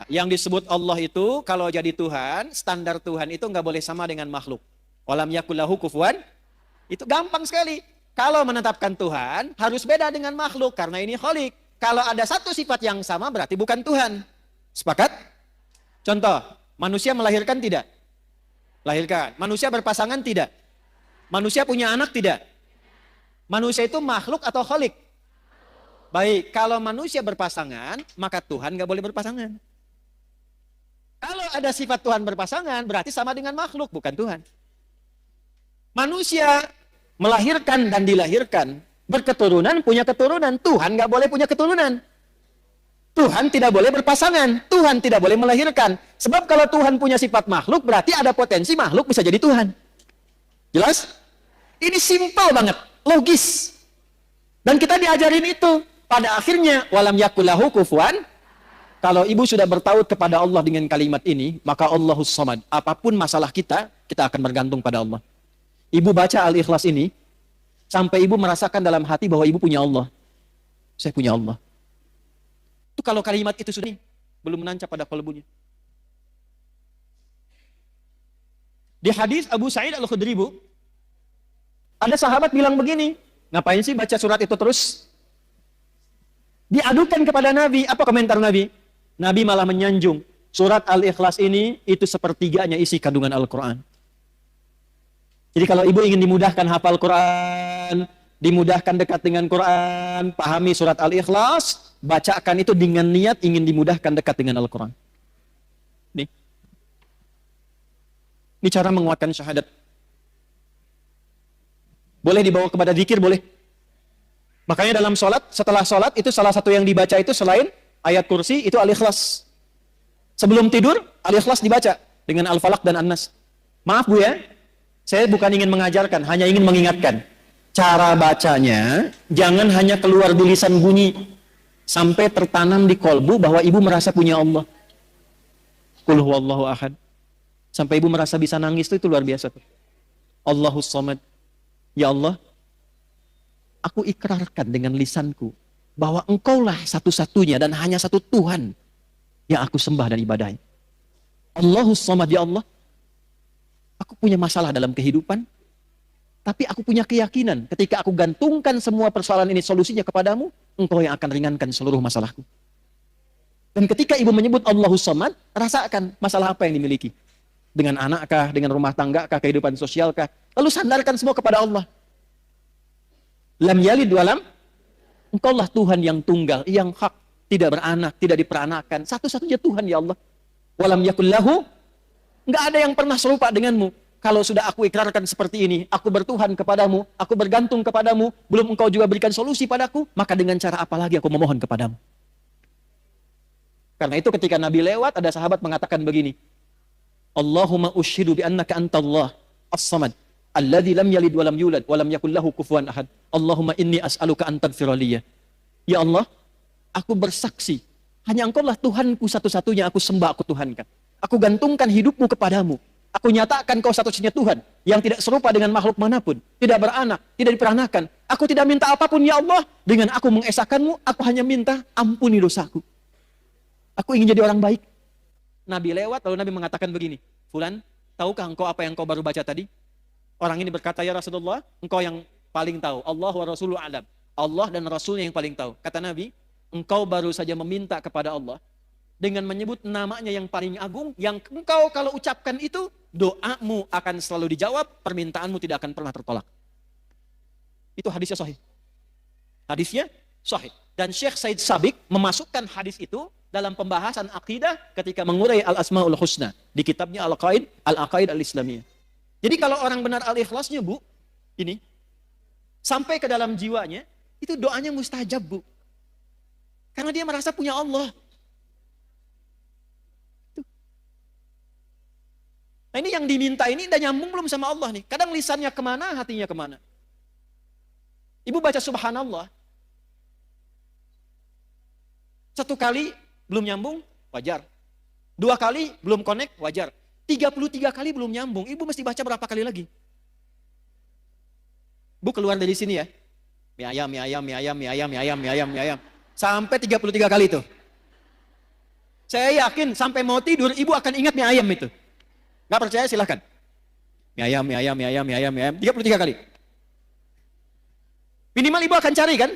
Yang disebut Allah itu, kalau jadi Tuhan, standar Tuhan itu nggak boleh sama dengan makhluk. Walam yakul lahu kufuwan, itu gampang sekali. Kalau menetapkan Tuhan, harus beda dengan makhluk, karena ini khalik. Kalau ada satu sifat yang sama, berarti bukan Tuhan. Sepakat? Contoh, manusia melahirkan tidak? Lahirkan. Manusia berpasangan tidak? Manusia punya anak tidak? Manusia itu makhluk atau khalik? Baik, kalau manusia berpasangan, maka Tuhan nggak boleh berpasangan. Kalau ada sifat Tuhan berpasangan, berarti sama dengan makhluk, bukan Tuhan. Manusia melahirkan dan dilahirkan, berketurunan, punya keturunan. Tuhan nggak boleh punya keturunan. Tuhan tidak boleh berpasangan. Tuhan tidak boleh melahirkan. Sebab kalau Tuhan punya sifat makhluk, berarti ada potensi makhluk bisa jadi Tuhan. Jelas? Ini simpel banget, logis. Dan kita diajarin itu. Pada akhirnya, walam yakullahu kufuwan. Kalau ibu sudah bertaut kepada Allah dengan kalimat ini, maka Allahus Samad. Apapun masalah kita akan bergantung pada Allah. Ibu baca Al-Ikhlas ini, sampai ibu merasakan dalam hati bahwa ibu punya Allah. Saya punya Allah. Itu kalau kalimat itu sudah belum menancap pada kalbunya. Di hadis Abu Sa'id Al-Khudri, Bu, ada sahabat bilang begini, ngapain sih baca surat itu terus? Diadukan kepada Nabi, apa komentar Nabi? Nabi malah menyanjung, surat Al-Ikhlas ini itu sepertiganya isi kandungan Al-Quran. Jadi kalau ibu ingin dimudahkan hafal Quran, dimudahkan dekat dengan Quran, pahami surat Al-Ikhlas, bacakan itu dengan niat ingin dimudahkan dekat dengan Al-Quran. Ini cara menguatkan syahadat. Boleh dibawa kepada zikir, boleh. Makanya dalam sholat, setelah sholat, itu salah satu yang dibaca itu selain ayat kursi, itu Al-Ikhlas. Sebelum tidur, Al-Ikhlas dibaca dengan Al-Falaq dan An-Nas. Maaf Bu ya, saya bukan ingin mengajarkan, hanya ingin mengingatkan. Cara bacanya, jangan hanya keluar di lisan bunyi, sampai tertanam di kolbu bahwa ibu merasa punya Allah. Qul huwallahu ahad. Sampai ibu merasa bisa nangis, itu luar biasa. Allahus Samad. Ya Allah, aku ikrarkan dengan lisanku bahwa engkaulah satu-satunya dan hanya satu Tuhan yang aku sembah dan ibadahi. Allahus Samad, ya Allah, aku punya masalah dalam kehidupan, tapi aku punya keyakinan ketika aku gantungkan semua persoalan ini solusinya kepadamu, engkau yang akan ringankan seluruh masalahku. Dan ketika ibu menyebut Allahus Samad, rasakan masalah apa yang dimiliki. Dengan anakkah, dengan rumah tanggakah, kehidupan sosialkah. Lalu sandarkan semua kepada Allah. Lam yalid walam, engkaulah Tuhan yang tunggal, yang hak, tidak beranak, tidak diperanakan. Satu-satunya Tuhan, ya Allah. Walam yakul lahu, enggak ada yang pernah serupa denganmu. Kalau sudah aku ikrarkan seperti ini, aku bertuhan kepadamu, aku bergantung kepadamu, belum engkau juga berikan solusi padaku, maka dengan cara apa lagi aku memohon kepadamu? Karena itu ketika Nabi lewat, ada sahabat mengatakan begini, Allahumma ushidu bi annaka antallah as-samad alladzi lam yalid wa lam yulad wa lam yakul lahu kufuwan ahad. Allahumma inni as'aluka an taghfira li. Ya Allah, aku bersaksi hanya Engkau lah Tuhanku satu-satunya, aku sembah, aku tuhankan. Aku gantungkan hidupmu kepadamu. Aku nyatakan Kau satu-satunya Tuhan yang tidak serupa dengan makhluk manapun, tidak beranak, tidak diperanakan. Aku tidak minta apapun, ya Allah. Dengan aku mengesahkanmu, aku hanya minta ampuni dosaku. Aku ingin jadi orang baik. Nabi lewat, lalu Nabi mengatakan begini, Fulan, tahukah engkau apa yang kau baru baca tadi? Orang ini berkata, ya Rasulullah, engkau yang paling tahu. Allah wa Rasuluhu a'lam. Allah dan Rasulnya yang paling tahu. Kata Nabi, engkau baru saja meminta kepada Allah dengan menyebut namanya yang paling agung, yang engkau kalau ucapkan itu, doamu akan selalu dijawab, permintaanmu tidak akan pernah tertolak. Itu hadisnya sahih. Hadisnya sahih. Dan Syekh Said Sabiq memasukkan hadis itu dalam pembahasan akidah ketika mengurai Al-Asmaul Husna di kitabnya Al-Aqaid Al-Islamiyah. Jadi kalau orang benar al-ikhlasnya, Bu, ini sampai ke dalam jiwanya, itu doanya mustajab, Bu. Karena dia merasa punya Allah. Nah, ini yang diminta ini udah nyambung belum sama Allah nih? Kadang lisannya kemana, hatinya kemana. Ibu baca subhanallah. Satu kali belum nyambung, wajar. 2 kali belum connect, wajar. 33 kali belum nyambung, ibu mesti baca berapa kali lagi? Bu keluar dari sini ya. Mie ayam, mie ayam, mie ayam, mie ayam, mie ayam, mie ayam, mie ayam. Sampai 33 kali itu. Saya yakin sampai mau tidur, ibu akan ingat mie ayam itu. Gak percaya silahkan. Mie ayam, mie ayam, mie ayam, mie ayam, mie ayam. 33 kali. Minimal ibu akan cari kan?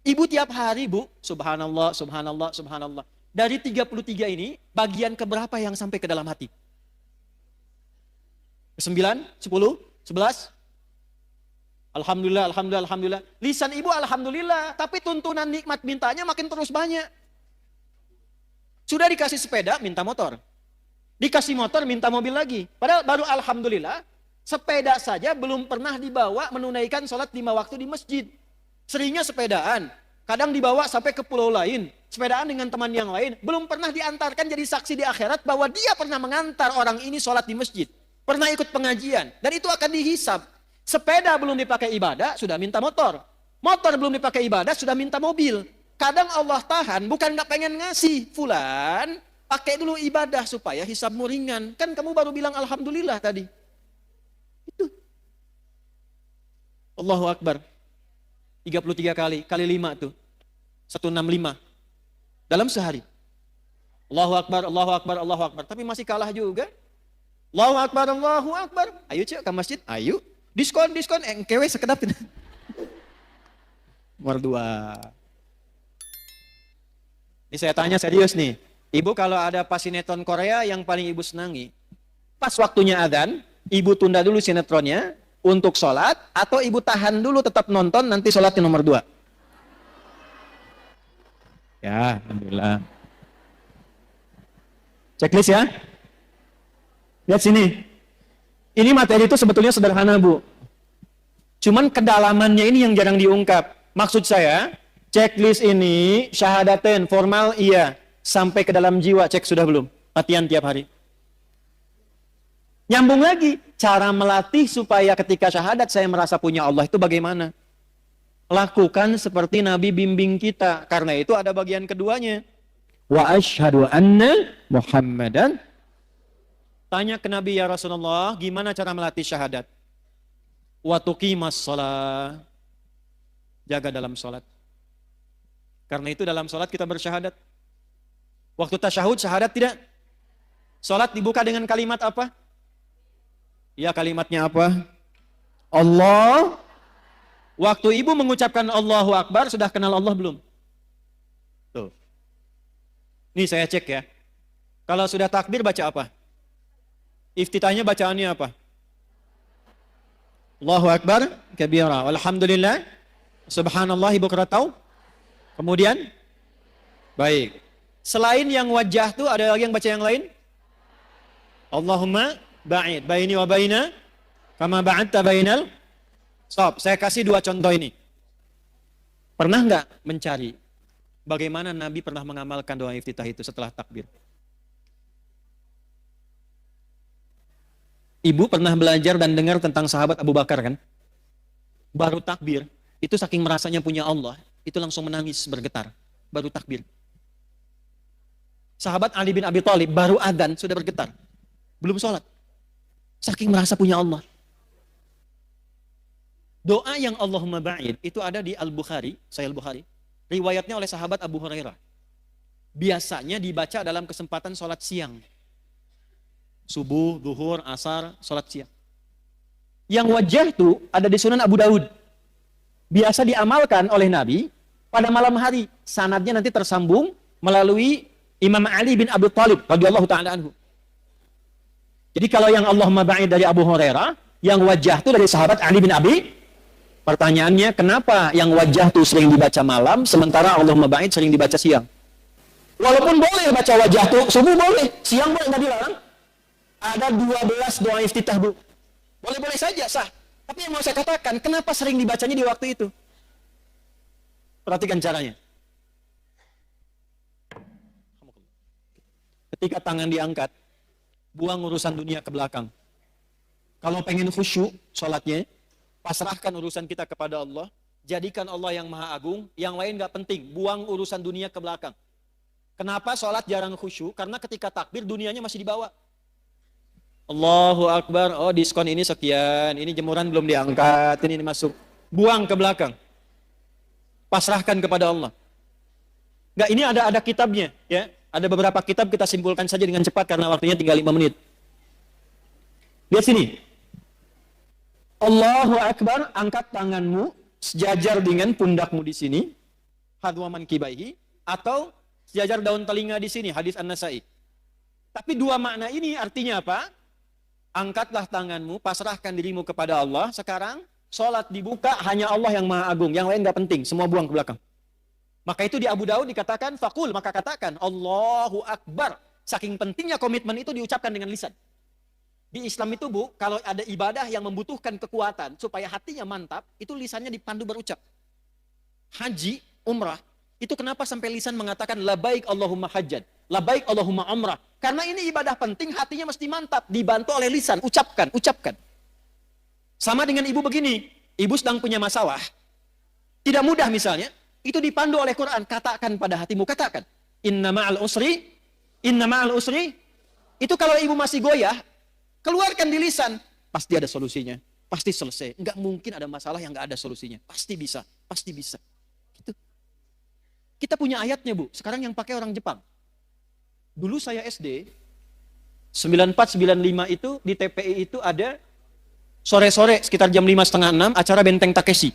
Ibu tiap hari, Bu, subhanallah, subhanallah, subhanallah. Dari 33 ini, bagian keberapa yang sampai ke dalam hati? 9, 10, 11? Alhamdulillah, alhamdulillah, alhamdulillah. Lisan ibu alhamdulillah, tapi tuntunan nikmat mintanya makin terus banyak. Sudah dikasih sepeda, minta motor. Dikasih motor, minta mobil lagi. Padahal baru alhamdulillah, sepeda saja belum pernah dibawa menunaikan sholat 5 waktu di masjid. Seringnya sepedaan, kadang dibawa sampai ke pulau lain, sepedaan dengan teman yang lain, belum pernah diantarkan jadi saksi di akhirat bahwa dia pernah mengantar orang ini sholat di masjid, pernah ikut pengajian, dan itu akan dihisab. Sepeda belum dipakai ibadah, sudah minta motor. Motor belum dipakai ibadah, sudah minta mobil. Kadang Allah tahan, bukan gak pengen ngasih. Fulan, pakai dulu ibadah supaya hisabmu ringan. Kan kamu baru bilang alhamdulillah tadi. Itu. Allahu Akbar. 33 kali, kali 5 tuh. 165. Dalam sehari. Allahu Akbar, Allahu Akbar, Allahu Akbar. Tapi masih kalah juga. Allahu Akbar, Allahu Akbar. Ayo cek ke masjid, ayo. Diskon, kewe sekedap. Nomor 2. Ini saya tanya serius nih. Ibu kalau ada pas sinetron Korea yang paling ibu senangi. Pas waktunya adzan, ibu tunda dulu sinetronnya. Untuk sholat, atau ibu tahan dulu tetap nonton, nanti sholatnya nomor 2. Ya, alhamdulillah. Checklist ya. Lihat sini. Ini materi itu sebetulnya sederhana, Bu. Cuman kedalamannya ini yang jarang diungkap. Maksud saya, checklist ini, syahadaten, formal iya. Sampai ke dalam jiwa, cek sudah belum? Latihan tiap hari. Nyambung lagi, cara melatih supaya ketika syahadat saya merasa punya Allah itu bagaimana? Lakukan seperti Nabi bimbing kita. Karena itu ada bagian keduanya. Wa asyhadu anna Muhammadan. Tanya ke Nabi, ya Rasulullah, gimana cara melatih syahadat? Wa tuqimas shalah. Jaga dalam sholat. Karena itu dalam sholat kita bersyahadat. Waktu tasyahud syahadat tidak? Sholat dibuka dengan kalimat apa? Ya, kalimatnya apa? Allah. Waktu ibu mengucapkan Allahu Akbar, sudah kenal Allah belum? Tuh. Nih saya cek ya. Kalau sudah takbir baca apa? Iftitahnya bacaannya apa? Allahu Akbar kabira. Alhamdulillah. Subhanallah bukratan. Kemudian? Baik. Selain yang wajah tuh ada lagi yang baca yang lain? Allahumma ba'id baini wa baina kama ba'adta bainal. Stop, saya kasih 2 contoh ini. Pernah nggak mencari bagaimana Nabi pernah mengamalkan doa iftitah itu setelah takbir? Ibu pernah belajar dan dengar tentang sahabat Abu Bakar kan? Baru takbir, itu saking merasanya punya Allah, itu langsung menangis bergetar. Baru takbir. Sahabat Ali bin Abi Thalib baru adzan sudah bergetar. Belum sholat. Saking merasa punya Allah. Doa yang Allahumma ba'id itu ada di Al-Bukhari, Sahih Al-Bukhari. Riwayatnya oleh sahabat Abu Hurairah. Biasanya dibaca dalam kesempatan sholat siang. Subuh, zuhur, asar, sholat siang. Yang wajah itu ada di Sunan Abu Daud. Biasa diamalkan oleh Nabi pada malam hari. Sanadnya nanti tersambung melalui Imam Ali bin Abi Thalib radhiyallahu taala anhu. Jadi kalau yang Allahumma ba'id dari Abu Hurairah, yang wajah itu dari sahabat Ali bin Abi. Pertanyaannya, kenapa yang wajah itu sering dibaca malam, sementara Allahumma ba'id sering dibaca siang? Walaupun boleh baca wajah itu, subuh boleh, siang boleh, nggak dilarang. Ada 12 doa iftitah, Bu. Boleh-boleh saja, sah. Tapi yang mau saya katakan, kenapa sering dibacanya di waktu itu? Perhatikan caranya. Ketika tangan diangkat, buang urusan dunia ke belakang. Kalau pengen khusyuk sholatnya, pasrahkan urusan kita kepada Allah, jadikan Allah yang maha agung, yang lain gak penting, buang urusan dunia ke belakang. Kenapa sholat jarang khusyuk? Karena ketika takbir dunianya masih dibawa. Allahu Akbar, oh diskon ini sekian, ini jemuran belum diangkat, ini masuk. Buang ke belakang. Pasrahkan kepada Allah. Enggak, ini ada kitabnya, ya. Ada beberapa kitab, kita simpulkan saja dengan cepat karena waktunya tinggal 5 menit. Lihat sini. Allahu Akbar, angkat tanganmu sejajar dengan pundakmu di sini, hadwa mankibaihi, atau sejajar daun telinga di sini, hadis An-Nasai. Tapi dua makna ini artinya apa? Angkatlah tanganmu, pasrahkan dirimu kepada Allah. Sekarang sholat dibuka, hanya Allah yang maha agung, yang lain gak penting, semua buang ke belakang. Maka itu di Abu Daud dikatakan fakul, maka katakan Allahu Akbar. Saking pentingnya komitmen itu diucapkan dengan lisan. Di Islam itu, Bu, kalau ada ibadah yang membutuhkan kekuatan supaya hatinya mantap, itu lisannya dipandu berucap. Haji, umrah, itu kenapa sampai lisan mengatakan labaik Allahumma hajjan, labaik Allahumma umrah? Karena ini ibadah penting, hatinya mesti mantap, dibantu oleh lisan, ucapkan. Sama dengan ibu begini, ibu sedang punya masalah, tidak mudah misalnya, itu dipandu oleh Quran, katakan pada hatimu, katakan inna ma'al usri, itu kalau ibu masih goyah, keluarkan di lisan, pasti ada solusinya, pasti selesai, enggak mungkin ada masalah yang enggak ada solusinya, pasti bisa. Gitu. Kita punya ayatnya, Bu, sekarang yang pakai orang Jepang. Dulu saya SD 94-95 itu di TPI itu ada sore-sore sekitar jam 5:30 acara Benteng Takeshi.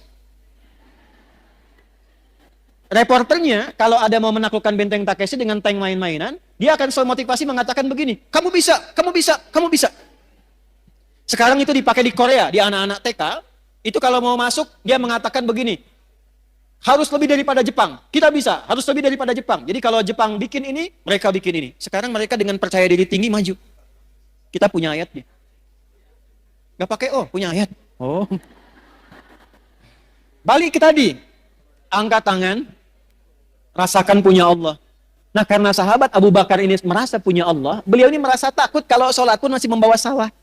Reporternya, kalau ada mau menaklukkan Benteng Takeshi dengan tank main-mainan, dia akan selalu motivasi mengatakan begini, kamu bisa. Sekarang itu dipakai di Korea, di anak-anak TK, itu kalau mau masuk, dia mengatakan begini, harus lebih daripada Jepang, kita bisa, harus lebih daripada Jepang. Jadi kalau Jepang bikin ini, mereka bikin ini. Sekarang mereka dengan percaya diri tinggi maju. Kita punya ayatnya. Gak pakai, punya ayat. Balik ke tadi, angkat tangan, rasakan punya Allah. Nah, karena sahabat Abu Bakar ini merasa punya Allah, beliau ini merasa takut kalau sholat pun masih membawa salah.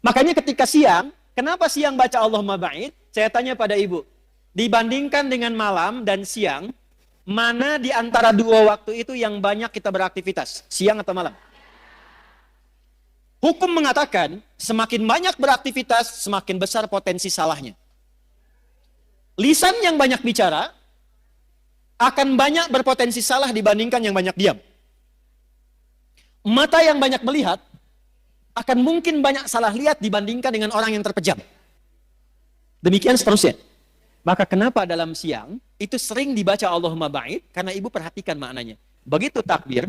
Makanya ketika siang, kenapa siang baca Allahumma ba'id? Saya tanya pada ibu, dibandingkan dengan malam dan siang, mana di antara dua waktu itu yang banyak kita beraktivitas? Siang atau malam? Hukum mengatakan, semakin banyak beraktivitas, semakin besar potensi salahnya. Lisan yang banyak bicara akan banyak berpotensi salah dibandingkan yang banyak diam. Mata yang banyak melihat akan mungkin banyak salah lihat dibandingkan dengan orang yang terpejam. Demikian seterusnya. Maka kenapa dalam siang itu sering dibaca Allahumma ba'id? Karena ibu perhatikan maknanya. Begitu takbir,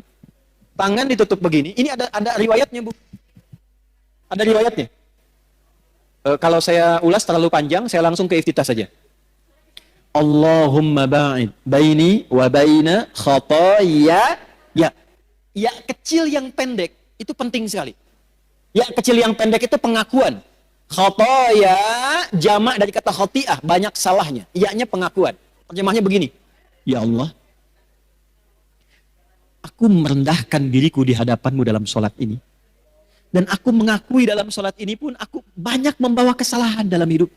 tangan ditutup begini. Ini ada riwayatnya, Bu. Ada riwayatnya. Kalau saya ulas terlalu panjang, saya langsung ke iftitah saja. Allahumma ba'id baini wa baina khataaya. Ya kecil yang pendek itu penting sekali. Ya kecil yang pendek itu pengakuan. Khataaya jamak dari kata khati'ah, banyak salahnya. Iya-nya pengakuan. Terjemahnya begini. Ya Allah, aku merendahkan diriku di hadapanmu dalam sholat ini. Dan aku mengakui dalam sholat ini pun aku banyak membawa kesalahan dalam hidup.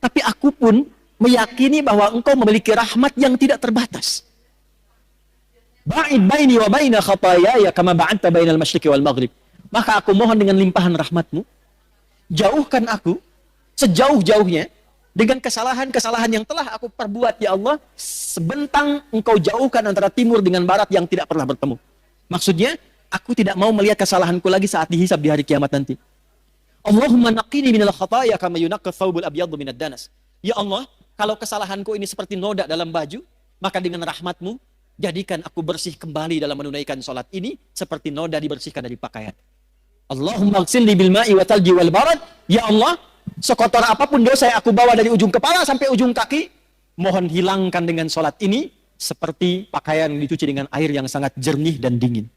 Tapi aku pun meyakini bahwa engkau memiliki rahmat yang tidak terbatas. Ba'id baini wa baina khataaya kama ba'adta bainal masyriqi wal maghrib. Maka aku mohon dengan limpahan rahmatmu, jauhkan aku sejauh-jauhnya dengan kesalahan-kesalahan yang telah aku perbuat, ya Allah, sebentang engkau jauhkan antara timur dengan barat yang tidak pernah bertemu. Maksudnya, aku tidak mau melihat kesalahanku lagi saat dihisab di hari kiamat nanti. Allahumma naqini minal khataaya kama yunaqqa thawbul abyaddu minad danas. Ya Allah, kalau kesalahanku ini seperti noda dalam baju, maka dengan rahmat-Mu, jadikan aku bersih kembali dalam menunaikan sholat ini, seperti noda dibersihkan dari pakaian. Allahumma ghsilni bil ma'i wa thalji wal barad. Ya Allah, sekotor apapun dosa yang aku bawa dari ujung kepala sampai ujung kaki, mohon hilangkan dengan sholat ini, seperti pakaian yang dicuci dengan air yang sangat jernih dan dingin.